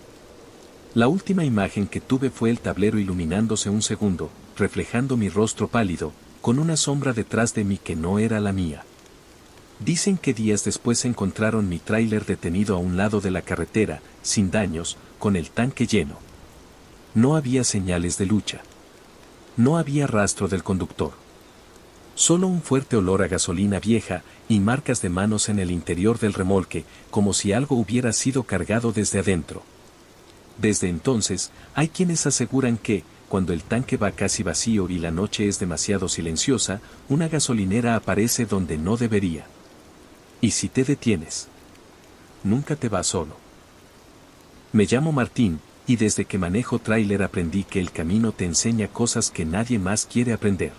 S1: La última imagen que tuve fue el tablero iluminándose un segundo, reflejando mi rostro pálido, con una sombra detrás de mí que no era la mía. Dicen que días después encontraron mi tráiler detenido a un lado de la carretera, sin daños, con el tanque lleno. No había señales de lucha. No había rastro del conductor. Solo un fuerte olor a gasolina vieja y marcas de manos en el interior del remolque, como si algo hubiera sido cargado desde adentro. Desde entonces, hay quienes aseguran que, cuando el tanque va casi vacío y la noche es demasiado silenciosa, una gasolinera aparece donde no debería. ¿Y si te detienes? Nunca te vas solo. Me llamo Martín, y desde que manejo tráiler aprendí que el camino te enseña cosas que nadie más quiere aprender.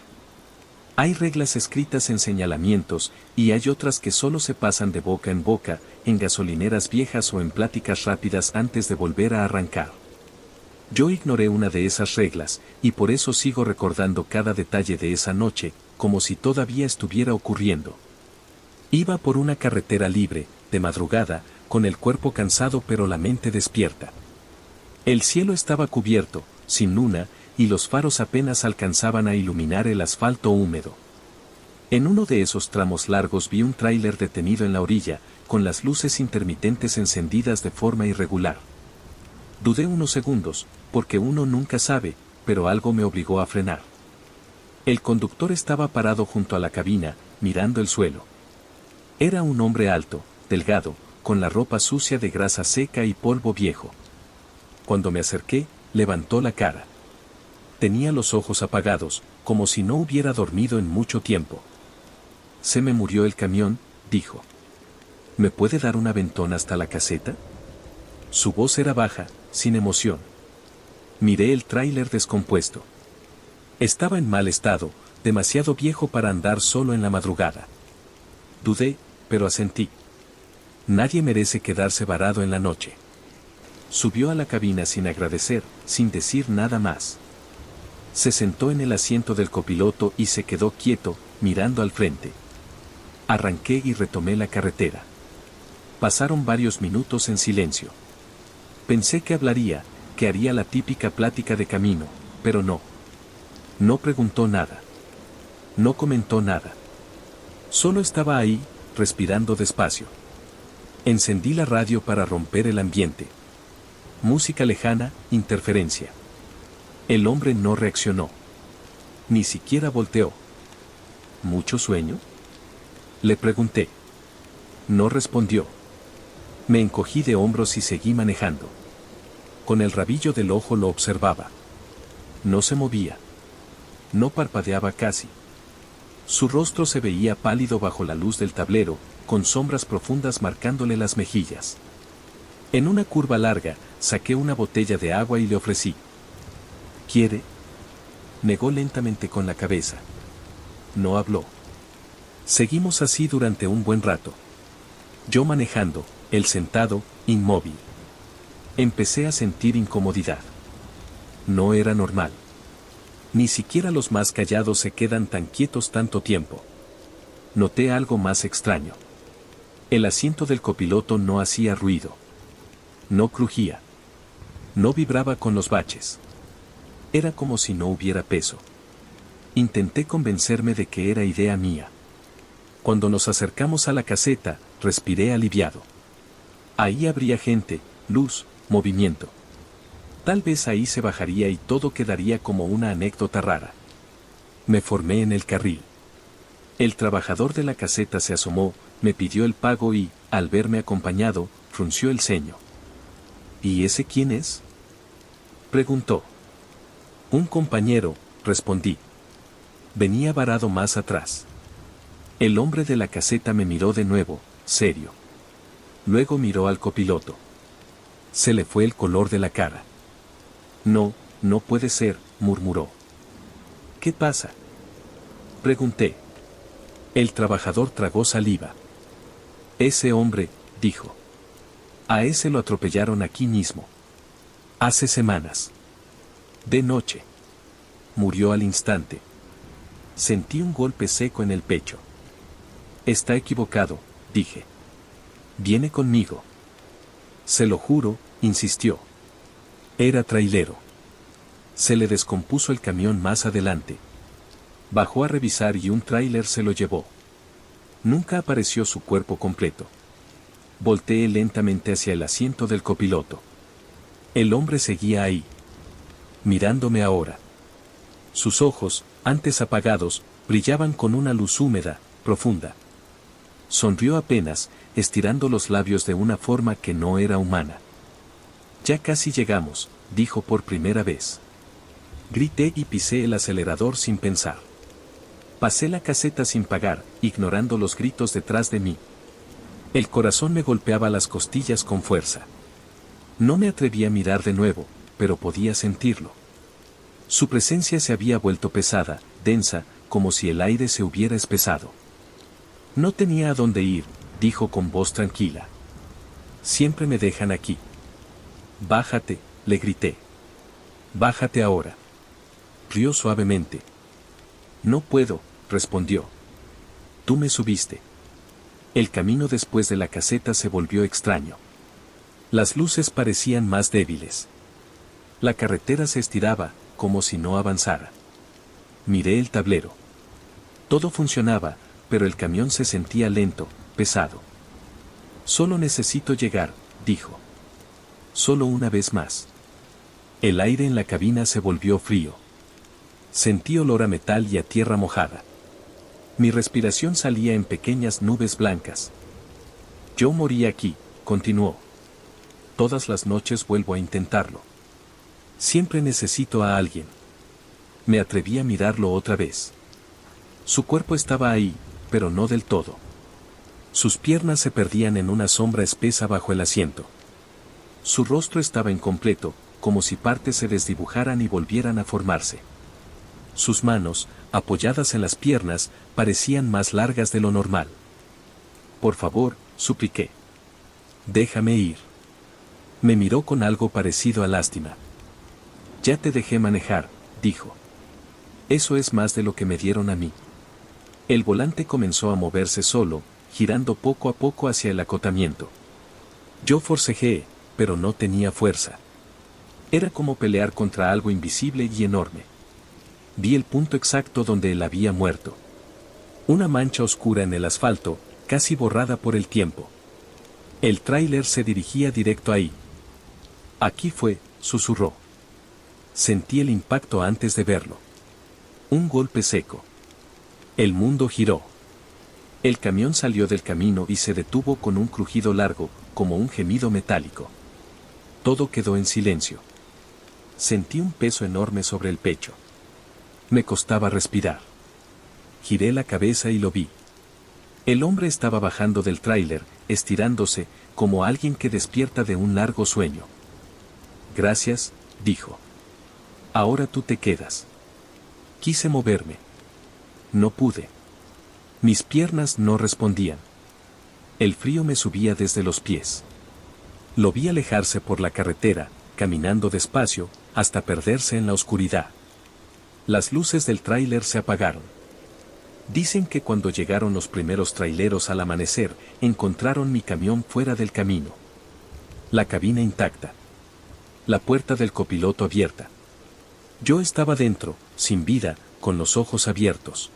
S1: Hay reglas escritas en señalamientos, y hay otras que solo se pasan de boca en boca, en gasolineras viejas o en pláticas rápidas antes de volver a arrancar. Yo ignoré una de esas reglas, y por eso sigo recordando cada detalle de esa noche, como si todavía estuviera ocurriendo. Iba por una carretera libre, de madrugada, con el cuerpo cansado pero la mente despierta. El cielo estaba cubierto, sin luna, y los faros apenas alcanzaban a iluminar el asfalto húmedo. En uno de esos tramos largos vi un tráiler detenido en la orilla, con las luces intermitentes encendidas de forma irregular. Dudé unos segundos, porque uno nunca sabe, pero algo me obligó a frenar. El conductor estaba parado junto a la cabina, mirando el suelo. Era un hombre alto, delgado, con la ropa sucia de grasa seca y polvo viejo. Cuando me acerqué, levantó la cara. Tenía los ojos apagados, como si no hubiera dormido en mucho tiempo. Se me murió el camión, dijo. ¿Me puede dar un aventón hasta la caseta? Su voz era baja, sin emoción. Miré el tráiler descompuesto. Estaba en mal estado, demasiado viejo para andar solo en la madrugada. Dudé, pero asentí. Nadie merece quedarse varado en la noche. Subió a la cabina sin agradecer, sin decir nada más. Se sentó en el asiento del copiloto y se quedó quieto, mirando al frente. Arranqué y retomé la carretera. Pasaron varios minutos en silencio. Pensé que hablaría, que haría la típica plática de camino, pero no. No preguntó nada. No comentó nada. Solo estaba ahí, respirando despacio. Encendí la radio para romper el ambiente. Música lejana, interferencia. El hombre no reaccionó. Ni siquiera volteó. ¿Mucho sueño? Le pregunté. No respondió. Me encogí de hombros y seguí manejando. Con el rabillo del ojo lo observaba. No se movía. No parpadeaba casi. Su rostro se veía pálido bajo la luz del tablero, con sombras profundas marcándole las mejillas. En una curva larga, saqué una botella de agua y le ofrecí. ¿Quiere? Negó lentamente con la cabeza. No habló. Seguimos así durante un buen rato. Yo manejando, él sentado, inmóvil. Empecé a sentir incomodidad. No era normal. Ni siquiera los más callados se quedan tan quietos tanto tiempo. Noté algo más extraño. El asiento del copiloto no hacía ruido. No crujía. No vibraba con los baches. Era como si no hubiera peso. Intenté convencerme de que era idea mía. Cuando nos acercamos a la caseta, respiré aliviado. Ahí habría gente, luz, movimiento. Tal vez ahí se bajaría y todo quedaría como una anécdota rara. Me formé en el carril. El trabajador de la caseta se asomó, me pidió el pago y, al verme acompañado, frunció el ceño. ¿Y ese quién es?, preguntó. Un compañero, respondí. Venía varado más atrás. El hombre de la caseta me miró de nuevo, serio. Luego miró al copiloto. Se le fue el color de la cara. No, no puede ser, murmuró. ¿Qué pasa?, pregunté. El trabajador tragó saliva. Ese hombre, dijo. A ese lo atropellaron aquí mismo. Hace semanas. De noche. Murió al instante. Sentí un golpe seco en el pecho. Está equivocado, dije. Viene conmigo. Se lo juro, insistió. Era trailero. Se le descompuso el camión más adelante. Bajó a revisar y un tráiler se lo llevó. Nunca apareció su cuerpo completo. Volteé lentamente hacia el asiento del copiloto. El hombre seguía ahí. Mirándome ahora. Sus ojos, antes apagados, brillaban con una luz húmeda, profunda. Sonrió apenas, estirando los labios de una forma que no era humana. Ya casi llegamos, dijo por primera vez. Grité y pisé el acelerador sin pensar. Pasé la caseta sin pagar, ignorando los gritos detrás de mí. El corazón me golpeaba las costillas con fuerza. No me atreví a mirar de nuevo, pero podía sentirlo. Su presencia se había vuelto pesada, densa, como si el aire se hubiera espesado. No tenía a dónde ir, dijo con voz tranquila. Siempre me dejan aquí. Bájate, le grité. Bájate ahora. Rió suavemente. No puedo, respondió. Tú me subiste. El camino después de la caseta se volvió extraño. Las luces parecían más débiles. La carretera se estiraba, como si no avanzara. Miré el tablero. Todo funcionaba, pero el camión se sentía lento, pesado. Solo necesito llegar, dijo. Solo una vez más. El aire en la cabina se volvió frío. Sentí olor a metal y a tierra mojada. Mi respiración salía en pequeñas nubes blancas. Yo morí aquí, continuó. Todas las noches vuelvo a intentarlo. Siempre necesito a alguien. Me atreví a mirarlo otra vez. Su cuerpo estaba ahí, pero no del todo. Sus piernas se perdían en una sombra espesa bajo el asiento. Su rostro estaba incompleto, como si partes se desdibujaran y volvieran a formarse. Sus manos, apoyadas en las piernas, parecían más largas de lo normal. Por favor, supliqué. Déjame ir. Me miró con algo parecido a lástima. Ya te dejé manejar, dijo. Eso es más de lo que me dieron a mí. El volante comenzó a moverse solo, girando poco a poco hacia el acotamiento. Yo forcejeé, pero no tenía fuerza. Era como pelear contra algo invisible y enorme. Vi el punto exacto donde él había muerto. Una mancha oscura en el asfalto, casi borrada por el tiempo. El tráiler se dirigía directo ahí. Aquí fue, susurró. Sentí el impacto antes de verlo. Un golpe seco. El mundo giró. El camión salió del camino y se detuvo con un crujido largo, como un gemido metálico. Todo quedó en silencio. Sentí un peso enorme sobre el pecho. Me costaba respirar. Giré la cabeza y lo vi. El hombre estaba bajando del tráiler, estirándose, como alguien que despierta de un largo sueño. Gracias, dijo. Ahora tú te quedas. Quise moverme. No pude. Mis piernas no respondían. El frío me subía desde los pies. Lo vi alejarse por la carretera, caminando despacio, hasta perderse en la oscuridad. Las luces del tráiler se apagaron. Dicen que cuando llegaron los primeros traileros al amanecer, encontraron mi camión fuera del camino. La cabina intacta. La puerta del copiloto abierta. Yo estaba dentro, sin vida, con los ojos abiertos.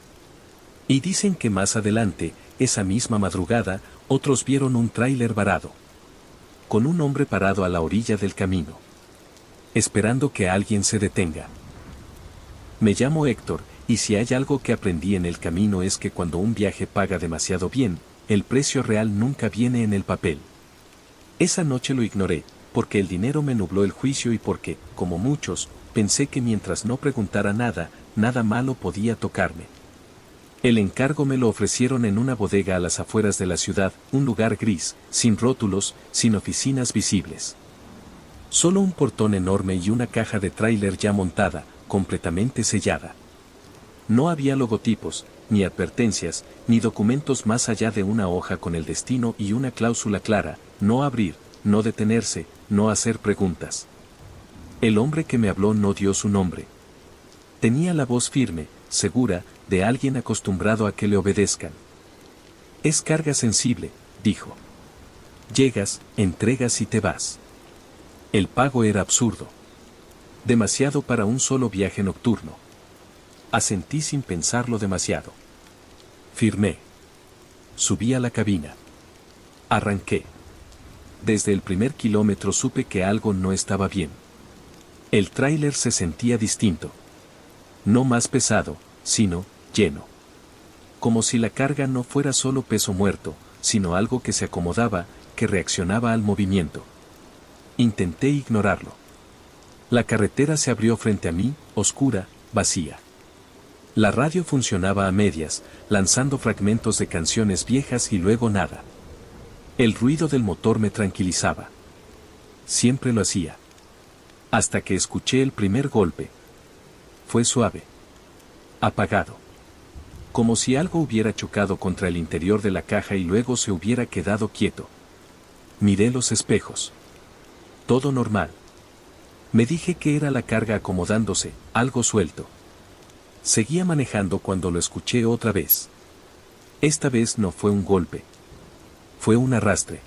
S1: Y dicen que más adelante, esa misma madrugada, otros vieron un tráiler varado. Con un hombre parado a la orilla del camino. Esperando que alguien se detenga. Me llamo Héctor, y si hay algo que aprendí en el camino es que cuando un viaje paga demasiado bien, el precio real nunca viene en el papel. Esa noche lo ignoré, porque el dinero me nubló el juicio y porque, como muchos, pensé que mientras no preguntara nada, nada malo podía tocarme. El encargo me lo ofrecieron en una bodega a las afueras de la ciudad, un lugar gris, sin rótulos, sin oficinas visibles. Solo un portón enorme y una caja de tráiler ya montada, completamente sellada. No había logotipos, ni advertencias, ni documentos más allá de una hoja con el destino y una cláusula clara: no abrir, no detenerse, no hacer preguntas. El hombre que me habló no dio su nombre. Tenía la voz firme, segura, de alguien acostumbrado a que le obedezcan. Es carga sensible, dijo. Llegas, entregas y te vas. El pago era absurdo. Demasiado para un solo viaje nocturno. Asentí sin pensarlo demasiado. Firmé. Subí a la cabina. Arranqué. Desde el primer kilómetro supe que algo no estaba bien. El tráiler se sentía distinto. No más pesado, sino lleno. Como si la carga no fuera solo peso muerto, sino algo que se acomodaba, que reaccionaba al movimiento. Intenté ignorarlo. La carretera se abrió frente a mí, oscura, vacía. La radio funcionaba a medias, lanzando fragmentos de canciones viejas y luego nada. El ruido del motor me tranquilizaba. Siempre lo hacía. Hasta que escuché el primer golpe. Fue suave. Apagado. Como si algo hubiera chocado contra el interior de la caja y luego se hubiera quedado quieto. Miré los espejos. Todo normal. Me dije que era la carga acomodándose, algo suelto. Seguía manejando cuando lo escuché otra vez. Esta vez no fue un golpe. Fue un arrastre.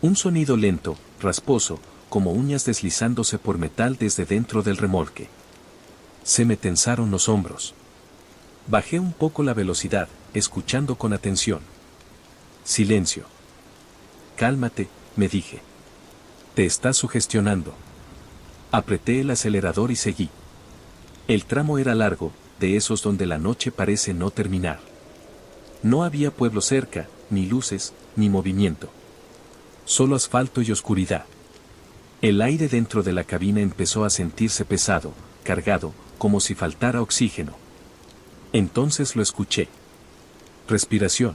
S1: Un sonido lento, rasposo, como uñas deslizándose por metal desde dentro del remolque. Se me tensaron los hombros. Bajé un poco la velocidad, escuchando con atención. Silencio. Cálmate, me dije. Te estás sugestionando. Apreté el acelerador y seguí. El tramo era largo, de esos donde la noche parece no terminar. No había pueblo cerca, ni luces, ni movimiento. Solo asfalto y oscuridad. El aire dentro de la cabina empezó a sentirse pesado, cargado, como si faltara oxígeno. Entonces lo escuché. Respiración.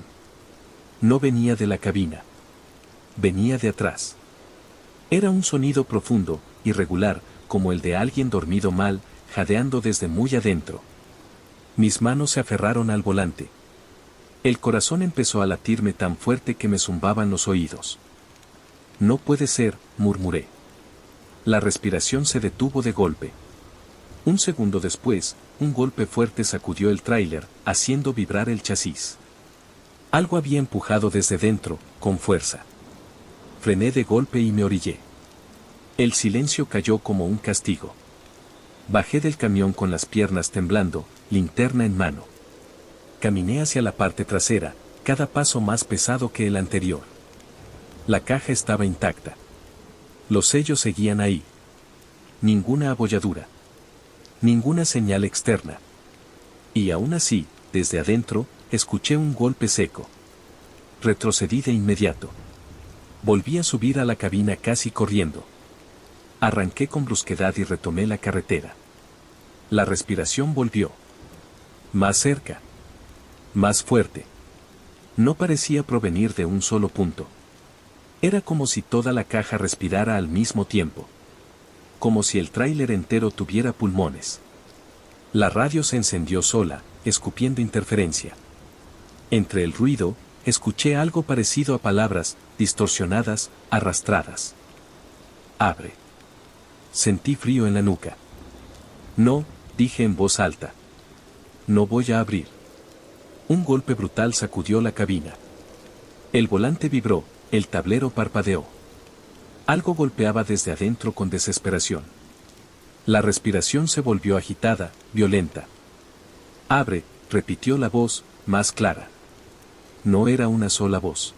S1: No venía de la cabina. Venía de atrás. Era un sonido profundo, irregular, como el de alguien dormido mal, jadeando desde muy adentro. Mis manos se aferraron al volante. El corazón empezó a latirme tan fuerte que me zumbaban los oídos. No puede ser, murmuré. La respiración se detuvo de golpe. Un segundo después, un golpe fuerte sacudió el tráiler, haciendo vibrar el chasis. Algo había empujado desde dentro, con fuerza. Frené de golpe y me orillé. El silencio cayó como un castigo. Bajé del camión con las piernas temblando, linterna en mano. Caminé hacia la parte trasera, cada paso más pesado que el anterior. La caja estaba intacta. Los sellos seguían ahí. Ninguna abolladura. Ninguna señal externa. Y aún así, desde adentro, escuché un golpe seco. Retrocedí de inmediato. Volví a subir a la cabina casi corriendo. Arranqué con brusquedad y retomé la carretera. La respiración volvió. Más cerca. Más fuerte. No parecía provenir de un solo punto. Era como si toda la caja respirara al mismo tiempo. Como si el tráiler entero tuviera pulmones. La radio se encendió sola, escupiendo interferencia. Entre el ruido, escuché algo parecido a palabras, distorsionadas, arrastradas. Abre. Sentí frío en la nuca. No, dije en voz alta. No voy a abrir. Un golpe brutal sacudió la cabina. El volante vibró, el tablero parpadeó. Algo golpeaba desde adentro con desesperación. La respiración se volvió agitada, violenta. Abre, repitió la voz, más clara. No era una sola voz.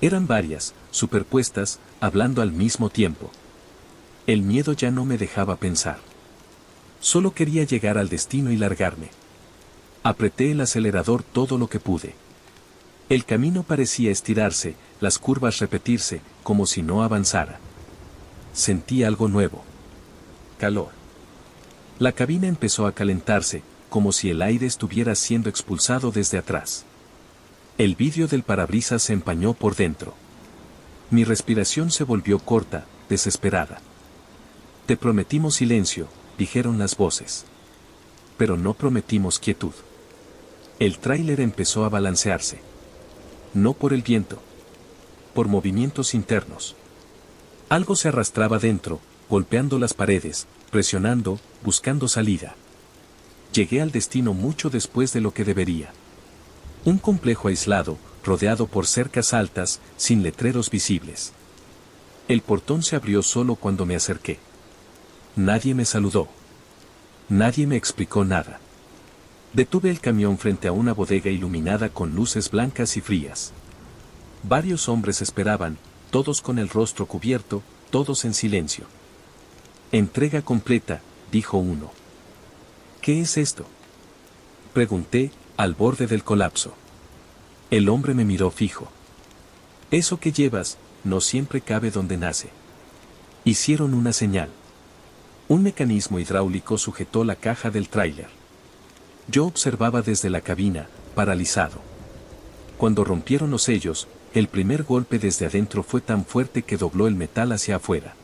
S1: Eran varias, superpuestas, hablando al mismo tiempo. El miedo ya no me dejaba pensar. Solo quería llegar al destino y largarme. Apreté el acelerador todo lo que pude. El camino parecía estirarse, las curvas repetirse, como si no avanzara. Sentí algo nuevo. Calor. La cabina empezó a calentarse, como si el aire estuviera siendo expulsado desde atrás. El vidrio del parabrisas se empañó por dentro. Mi respiración se volvió corta, desesperada. Te prometimos silencio, dijeron las voces. Pero no prometimos quietud. El tráiler empezó a balancearse. No por el viento. Por movimientos internos. Algo se arrastraba dentro, golpeando las paredes, presionando, buscando salida. Llegué al destino mucho después de lo que debería. Un complejo aislado, rodeado por cercas altas, sin letreros visibles. El portón se abrió solo cuando me acerqué. Nadie me saludó. Nadie me explicó nada. Detuve el camión frente a una bodega iluminada con luces blancas y frías. Varios hombres esperaban, todos con el rostro cubierto, todos en silencio. Entrega completa, dijo uno. ¿Qué es esto?, pregunté, al borde del colapso. El hombre me miró fijo. Eso que llevas, no siempre cabe donde nace. Hicieron una señal. Un mecanismo hidráulico sujetó la caja del tráiler. Yo observaba desde la cabina, paralizado. Cuando rompieron los sellos, el primer golpe desde adentro fue tan fuerte que dobló el metal hacia afuera.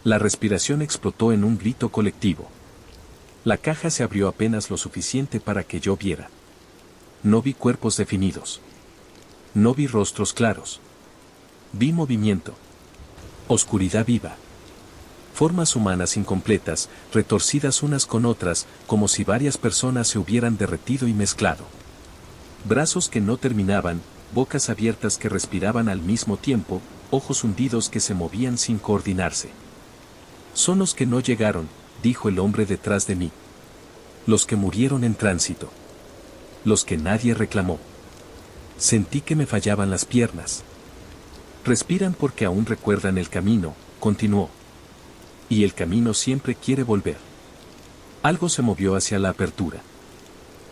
S1: La respiración explotó en un grito colectivo. La caja se abrió apenas lo suficiente para que yo viera. No vi cuerpos definidos. No vi rostros claros. Vi movimiento. Oscuridad viva. Formas humanas incompletas, retorcidas unas con otras, como si varias personas se hubieran derretido y mezclado. Brazos que no terminaban, bocas abiertas que respiraban al mismo tiempo, ojos hundidos que se movían sin coordinarse. Son los que no llegaron, dijo el hombre detrás de mí. Los que murieron en tránsito. Los que nadie reclamó. Sentí que me fallaban las piernas. Respiran porque aún recuerdan el camino, continuó. Y el camino siempre quiere volver. Algo se movió hacia la apertura.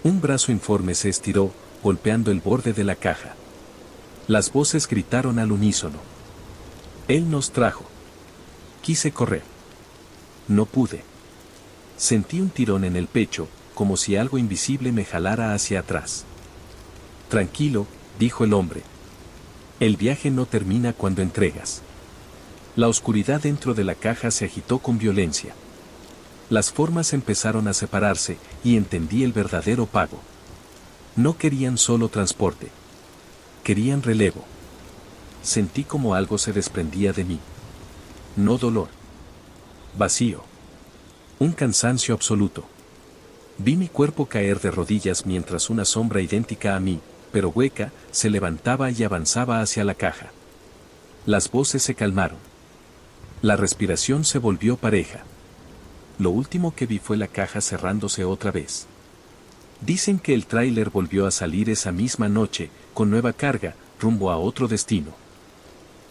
S1: Un brazo informe se estiró, golpeando el borde de la caja. Las voces gritaron al unísono. Él nos trajo. Quise correr. No pude. Sentí un tirón en el pecho, como si algo invisible me jalara hacia atrás. Tranquilo, dijo el hombre. El viaje no termina cuando entregas. La oscuridad dentro de la caja se agitó con violencia. Las formas empezaron a separarse, y entendí el verdadero pago. No querían solo transporte. Querían relevo. Sentí como algo se desprendía de mí. No dolor. Vacío. Un cansancio absoluto. Vi mi cuerpo caer de rodillas mientras una sombra idéntica a mí, pero hueca, se levantaba y avanzaba hacia la caja. Las voces se calmaron. La respiración se volvió pareja. Lo último que vi fue la caja cerrándose otra vez. Dicen que el tráiler volvió a salir esa misma noche, con nueva carga, rumbo a otro destino.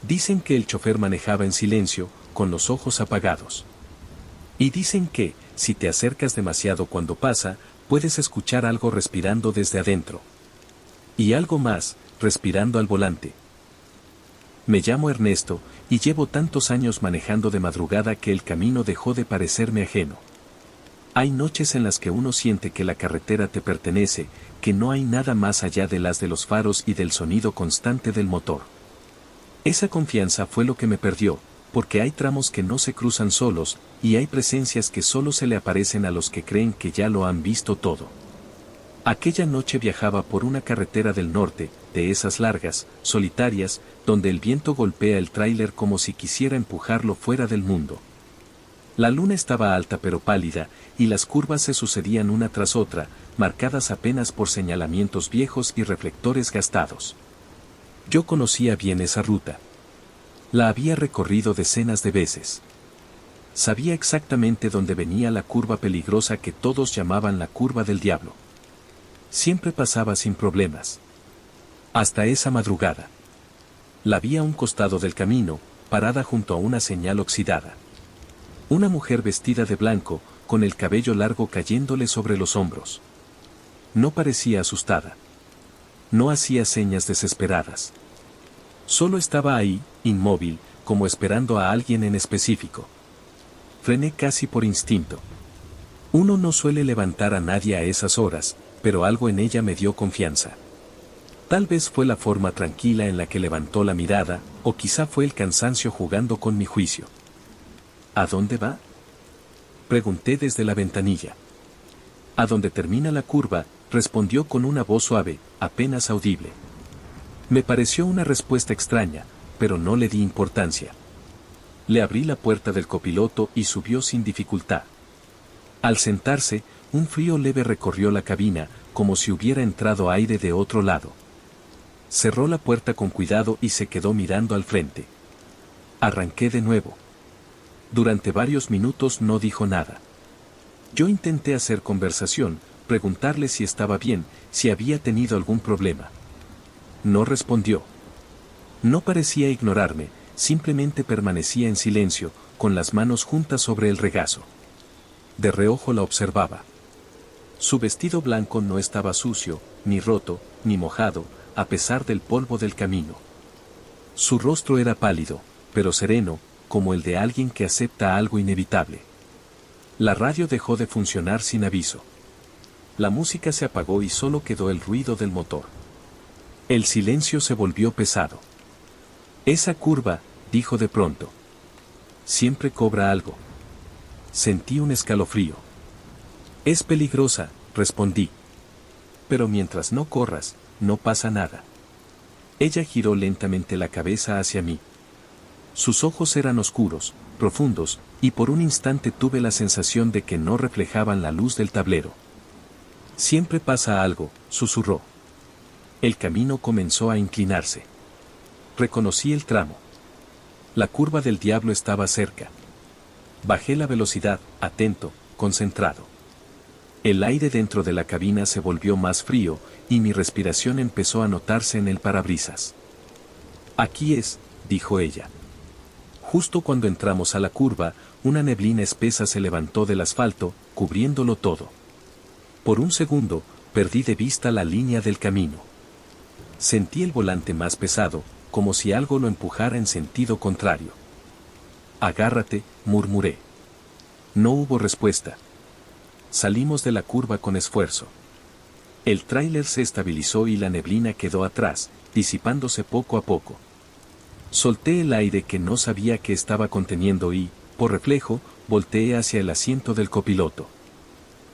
S1: Dicen que el chofer manejaba en silencio, con los ojos apagados. Y dicen que, si te acercas demasiado cuando pasa, puedes escuchar algo respirando desde adentro. Y algo más, respirando al volante. Me llamo Ernesto, y llevo tantos años manejando de madrugada que el camino dejó de parecerme ajeno. Hay noches en las que uno siente que la carretera te pertenece, que no hay nada más allá de las de los faros y del sonido constante del motor. Esa confianza fue lo que me perdió, porque hay tramos que no se cruzan solos, y hay presencias que solo se le aparecen a los que creen que ya lo han visto todo. Aquella noche viajaba por una carretera del norte, de esas largas, solitarias, donde el viento golpea el tráiler como si quisiera empujarlo fuera del mundo. La luna estaba alta pero pálida, y las curvas se sucedían una tras otra, marcadas apenas por señalamientos viejos y reflectores gastados. Yo conocía bien esa ruta. La había recorrido decenas de veces. Sabía exactamente dónde venía la curva peligrosa que todos llamaban la curva del diablo. Siempre pasaba sin problemas. Hasta esa madrugada. La vi a un costado del camino, parada junto a una señal oxidada. Una mujer vestida de blanco, con el cabello largo cayéndole sobre los hombros. No parecía asustada. No hacía señas desesperadas. Solo estaba ahí, inmóvil, como esperando a alguien en específico. Frené casi por instinto. Uno no suele levantar a nadie a esas horas, pero algo en ella me dio confianza. Tal vez fue la forma tranquila en la que levantó la mirada, o quizá fue el cansancio jugando con mi juicio. ¿A dónde va?, pregunté desde la ventanilla. A donde termina la curva, respondió con una voz suave, apenas audible. Me pareció una respuesta extraña, pero no le di importancia. Le abrí la puerta del copiloto y subió sin dificultad. Al sentarse, un frío leve recorrió la cabina, como si hubiera entrado aire de otro lado. Cerró la puerta con cuidado y se quedó mirando al frente. Arranqué de nuevo. Durante varios minutos no dijo nada. Yo intenté hacer conversación, preguntarle si estaba bien, si había tenido algún problema. No respondió. No parecía ignorarme, simplemente permanecía en silencio, con las manos juntas sobre el regazo. De reojo la observaba. Su vestido blanco no estaba sucio, ni roto, ni mojado, a pesar del polvo del camino. Su rostro era pálido, pero sereno, como el de alguien que acepta algo inevitable. La radio dejó de funcionar sin aviso. La música se apagó y solo quedó el ruido del motor. El silencio se volvió pesado. Esa curva, dijo de pronto. Siempre cobra algo. Sentí un escalofrío. Es peligrosa, respondí. Pero mientras no corras, no pasa nada. Ella giró lentamente la cabeza hacia mí. Sus ojos eran oscuros, profundos, y por un instante tuve la sensación de que no reflejaban la luz del tablero. Siempre pasa algo, susurró. El camino comenzó a inclinarse. Reconocí el tramo. La curva del diablo estaba cerca. Bajé la velocidad, atento, concentrado. El aire dentro de la cabina se volvió más frío, y mi respiración empezó a notarse en el parabrisas. Aquí es, dijo ella. Justo cuando entramos a la curva, una neblina espesa se levantó del asfalto, cubriéndolo todo. Por un segundo, perdí de vista la línea del camino. Sentí el volante más pesado, como si algo lo empujara en sentido contrario. Agárrate, murmuré. No hubo respuesta. Salimos de la curva con esfuerzo. El tráiler se estabilizó y la neblina quedó atrás, disipándose poco a poco. Solté el aire que no sabía que estaba conteniendo y, por reflejo, volteé hacia el asiento del copiloto.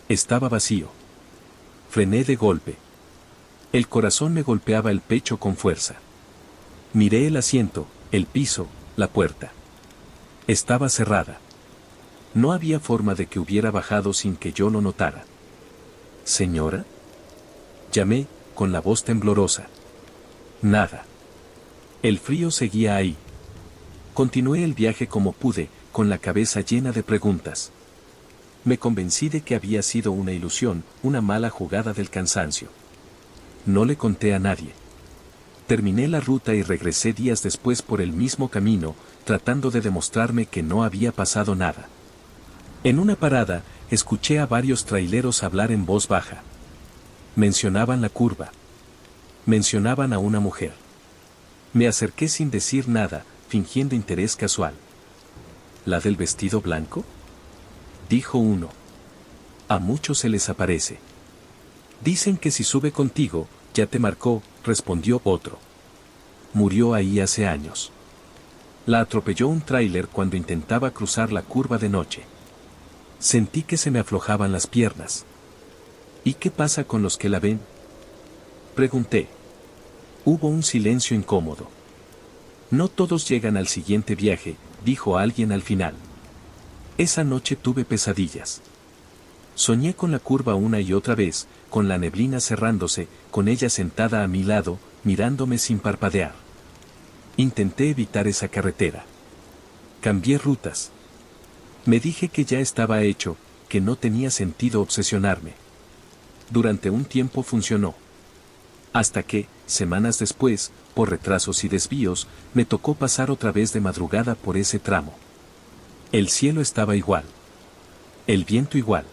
S1: Estaba vacío. Frené de golpe. El corazón me golpeaba el pecho con fuerza. Miré el asiento, el piso, la puerta. Estaba cerrada. No había forma de que hubiera bajado sin que yo lo notara. ¿Señora? Llamé, con la voz temblorosa. Nada. El frío seguía ahí. Continué el viaje como pude, con la cabeza llena de preguntas. Me convencí de que había sido una ilusión, una mala jugada del cansancio. No le conté a nadie. Terminé la ruta y regresé días después por el mismo camino, tratando de demostrarme que no había pasado nada. En una parada, escuché a varios traileros hablar en voz baja. Mencionaban la curva. Mencionaban a una mujer. Me acerqué sin decir nada, fingiendo interés casual. ¿La del vestido blanco? Dijo uno. A muchos se les aparece. Dicen que si sube contigo, ya te marcó, respondió otro. Murió ahí hace años. La atropelló un tráiler cuando intentaba cruzar la curva de noche. Sentí que se me aflojaban las piernas. ¿Y qué pasa con los que la ven? Pregunté. Hubo un silencio incómodo. No todos llegan al siguiente viaje, dijo alguien al final. Esa noche tuve pesadillas. Soñé con la curva una y otra vez, con la neblina cerrándose, con ella sentada a mi lado, mirándome sin parpadear. Intenté evitar esa carretera. Cambié rutas. Me dije que ya estaba hecho, que no tenía sentido obsesionarme. Durante un tiempo funcionó. Hasta que, semanas después, por retrasos y desvíos, me tocó pasar otra vez de madrugada por ese tramo. El cielo estaba igual. El viento igual.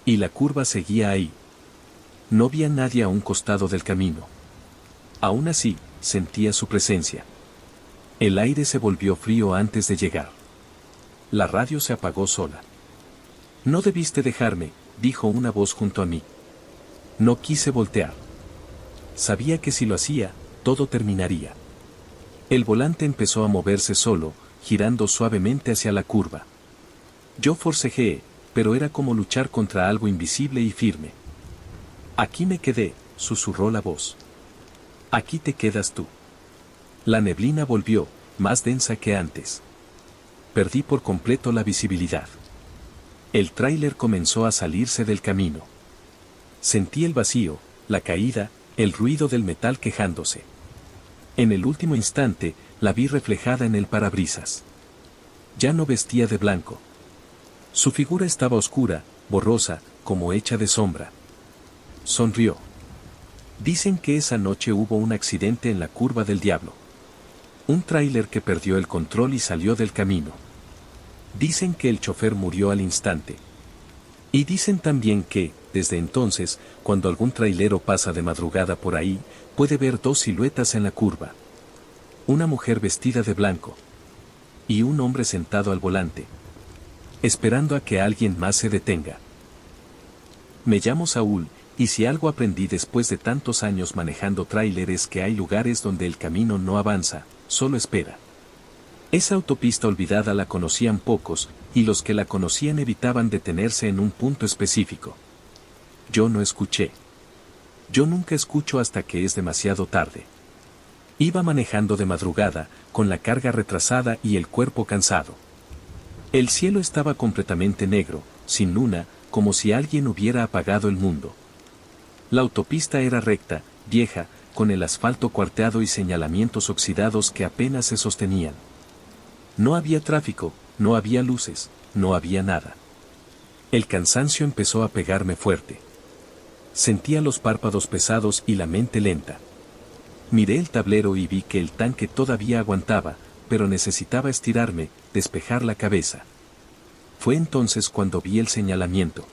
S1: Y la curva seguía ahí. No vi a nadie a un costado del camino. Aún así, sentía su presencia. El aire se volvió frío antes de llegar. La radio se apagó sola. No debiste dejarme, dijo una voz junto a mí. No quise voltear. Sabía que si lo hacía, todo terminaría. El volante empezó a moverse solo, girando suavemente hacia la curva. Yo forcejeé, pero era como luchar contra algo invisible y firme. Aquí me quedé, susurró la voz. Aquí te quedas tú. La neblina volvió, más densa que antes. Perdí por completo la visibilidad. El tráiler comenzó a salirse del camino. Sentí el vacío, la caída, el ruido del metal quejándose. En el último instante, la vi reflejada en el parabrisas. Ya no vestía de blanco. Su figura estaba oscura, borrosa, como hecha de sombra. Sonrió. Dicen que esa noche hubo un accidente en la curva del diablo. Un tráiler que perdió el control y salió del camino. Dicen que el chofer murió al instante. Y dicen también que, desde entonces, cuando algún trailero pasa de madrugada por ahí, puede ver dos siluetas en la curva. Una mujer vestida de blanco. Y un hombre sentado al volante. Esperando a que alguien más se detenga. Me llamo Saúl, y si algo aprendí después de tantos años manejando tráiler es que hay lugares donde el camino no avanza, solo espera. Esa autopista olvidada la conocían pocos, y los que la conocían evitaban detenerse en un punto específico. Yo no escuché. Yo nunca escucho hasta que es demasiado tarde. Iba manejando de madrugada, con la carga retrasada y el cuerpo cansado. El cielo estaba completamente negro, sin luna, como si alguien hubiera apagado el mundo. La autopista era recta, vieja, con el asfalto cuarteado y señalamientos oxidados que apenas se sostenían. No había tráfico, no había luces, no había nada. El cansancio empezó a pegarme fuerte. Sentía los párpados pesados y la mente lenta. Miré el tablero y vi que el tanque todavía aguantaba, pero necesitaba estirarme, despejar la cabeza. Fue entonces cuando vi el señalamiento.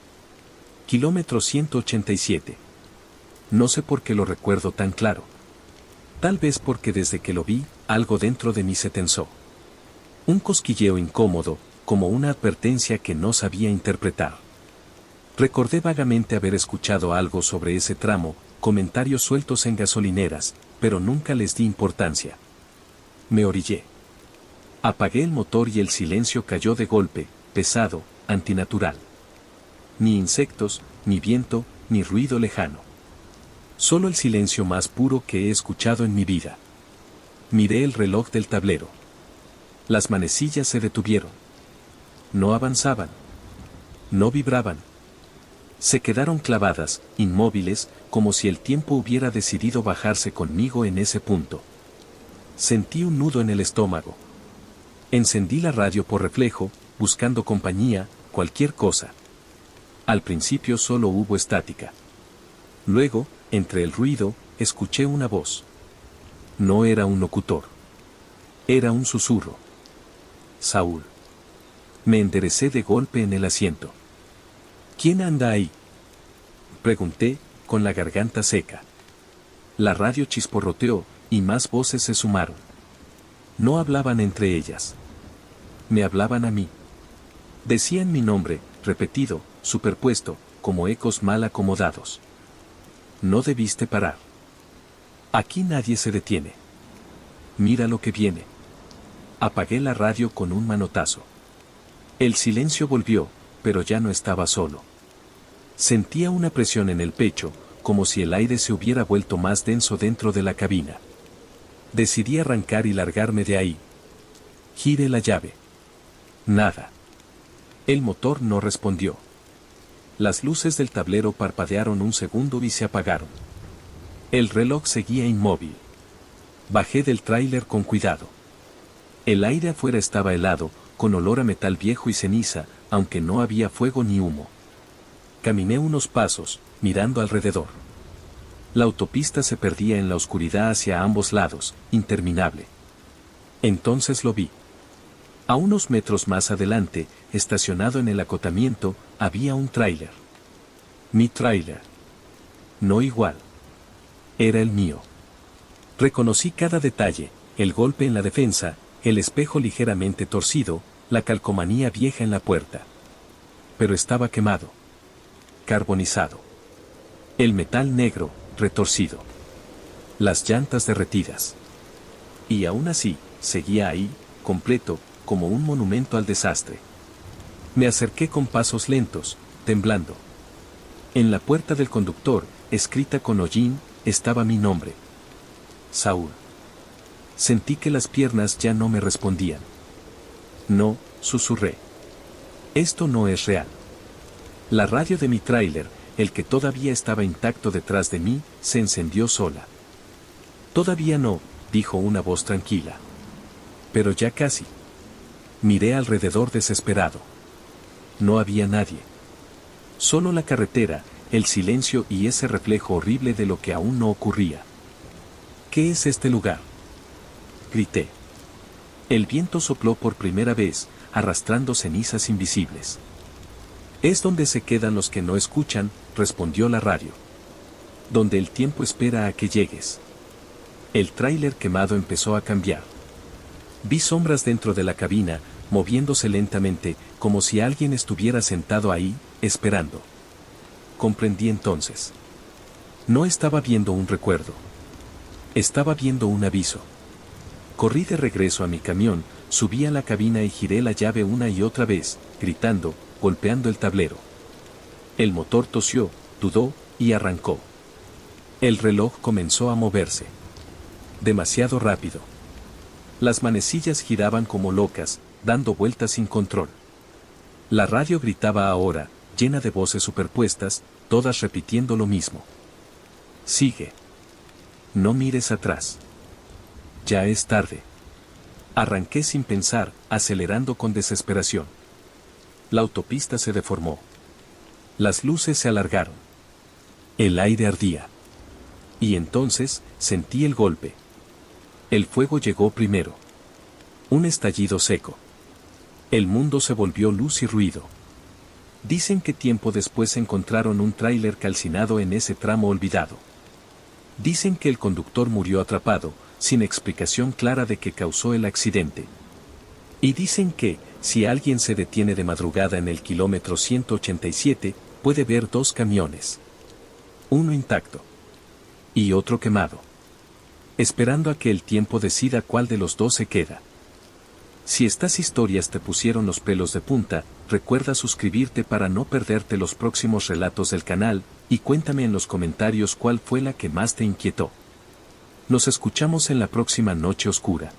S1: Kilómetro 187. No sé por qué lo recuerdo tan claro. Tal vez porque desde que lo vi, algo dentro de mí se tensó. Un cosquilleo incómodo, como una advertencia que no sabía interpretar. Recordé vagamente haber escuchado algo sobre ese tramo, comentarios sueltos en gasolineras, pero nunca les di importancia. Me orillé. Apagué el motor y el silencio cayó de golpe, pesado, antinatural. Ni insectos, ni viento, ni ruido lejano. Solo el silencio más puro que he escuchado en mi vida. Miré el reloj del tablero. Las manecillas se detuvieron. No avanzaban. No vibraban. Se quedaron clavadas, inmóviles, como si el tiempo hubiera decidido bajarse conmigo en ese punto. Sentí un nudo en el estómago. Encendí la radio por reflejo, buscando compañía, cualquier cosa. Al principio solo hubo estática. Luego, entre el ruido, escuché una voz. No era un locutor. Era un susurro. Saúl. Me enderecé de golpe en el asiento. ¿Quién anda ahí?, pregunté, con la garganta seca. La radio chisporroteó, y más voces se sumaron. No hablaban entre ellas. Me hablaban a mí. Decían mi nombre, repetido, superpuesto, como ecos mal acomodados. No debiste parar. Aquí nadie se detiene. Mira lo que viene. Apagué la radio con un manotazo. El silencio volvió, pero ya no estaba solo. Sentía una presión en el pecho, como si el aire se hubiera vuelto más denso dentro de la cabina. Decidí arrancar y largarme de ahí. Giré la llave. Nada. El motor no respondió. Las luces del tablero parpadearon un segundo y se apagaron. El reloj seguía inmóvil. Bajé del tráiler con cuidado. El aire afuera estaba helado, con olor a metal viejo y ceniza, aunque no había fuego ni humo. Caminé unos pasos, mirando alrededor. La autopista se perdía en la oscuridad hacia ambos lados, interminable. Entonces lo vi. A unos metros más adelante, estacionado en el acotamiento, había un tráiler. Mi tráiler. No igual. Era el mío. Reconocí cada detalle, el golpe en la defensa, el espejo ligeramente torcido, la calcomanía vieja en la puerta. Pero estaba quemado. Carbonizado. El metal negro, retorcido. Las llantas derretidas. Y aún así, seguía ahí, completo, como un monumento al desastre. Me acerqué con pasos lentos, temblando. En la puerta del conductor, escrita con hollín, estaba mi nombre. Saúl. Sentí que las piernas ya no me respondían. No, susurré. Esto no es real. La radio de mi tráiler, el que todavía estaba intacto detrás de mí, se encendió sola. Todavía no, dijo una voz tranquila. Pero ya casi. Miré alrededor desesperado. No había nadie. Solo la carretera, el silencio y ese reflejo horrible de lo que aún no ocurría. ¿Qué es este lugar?, grité. El viento sopló por primera vez, arrastrando cenizas invisibles. Es donde se quedan los que no escuchan, respondió la radio. Donde el tiempo espera a que llegues. El tráiler quemado empezó a cambiar. Vi sombras dentro de la cabina, moviéndose lentamente, como si alguien estuviera sentado ahí, esperando. Comprendí entonces. No estaba viendo un recuerdo. Estaba viendo un aviso. Corrí de regreso a mi camión, subí a la cabina y giré la llave una y otra vez, gritando, golpeando el tablero. El motor tosió, dudó, y arrancó. El reloj comenzó a moverse. Demasiado rápido. Las manecillas giraban como locas, dando vueltas sin control. La radio gritaba ahora, llena de voces superpuestas, todas repitiendo lo mismo. Sigue. No mires atrás. Ya es tarde. Arranqué sin pensar, acelerando con desesperación. La autopista se deformó. Las luces se alargaron. El aire ardía. Y entonces, sentí el golpe. El fuego llegó primero. Un estallido seco. El mundo se volvió luz y ruido. Dicen que tiempo después encontraron un tráiler calcinado en ese tramo olvidado. Dicen que el conductor murió atrapado, sin explicación clara de qué causó el accidente. Y dicen que, si alguien se detiene de madrugada en el kilómetro 187, puede ver dos camiones. Uno intacto. Y otro quemado. Esperando a que el tiempo decida cuál de los dos se queda. Si estas historias te pusieron los pelos de punta, recuerda suscribirte para no perderte los próximos relatos del canal, y cuéntame en los comentarios cuál fue la que más te inquietó. Nos escuchamos en la próxima Noche Oscura.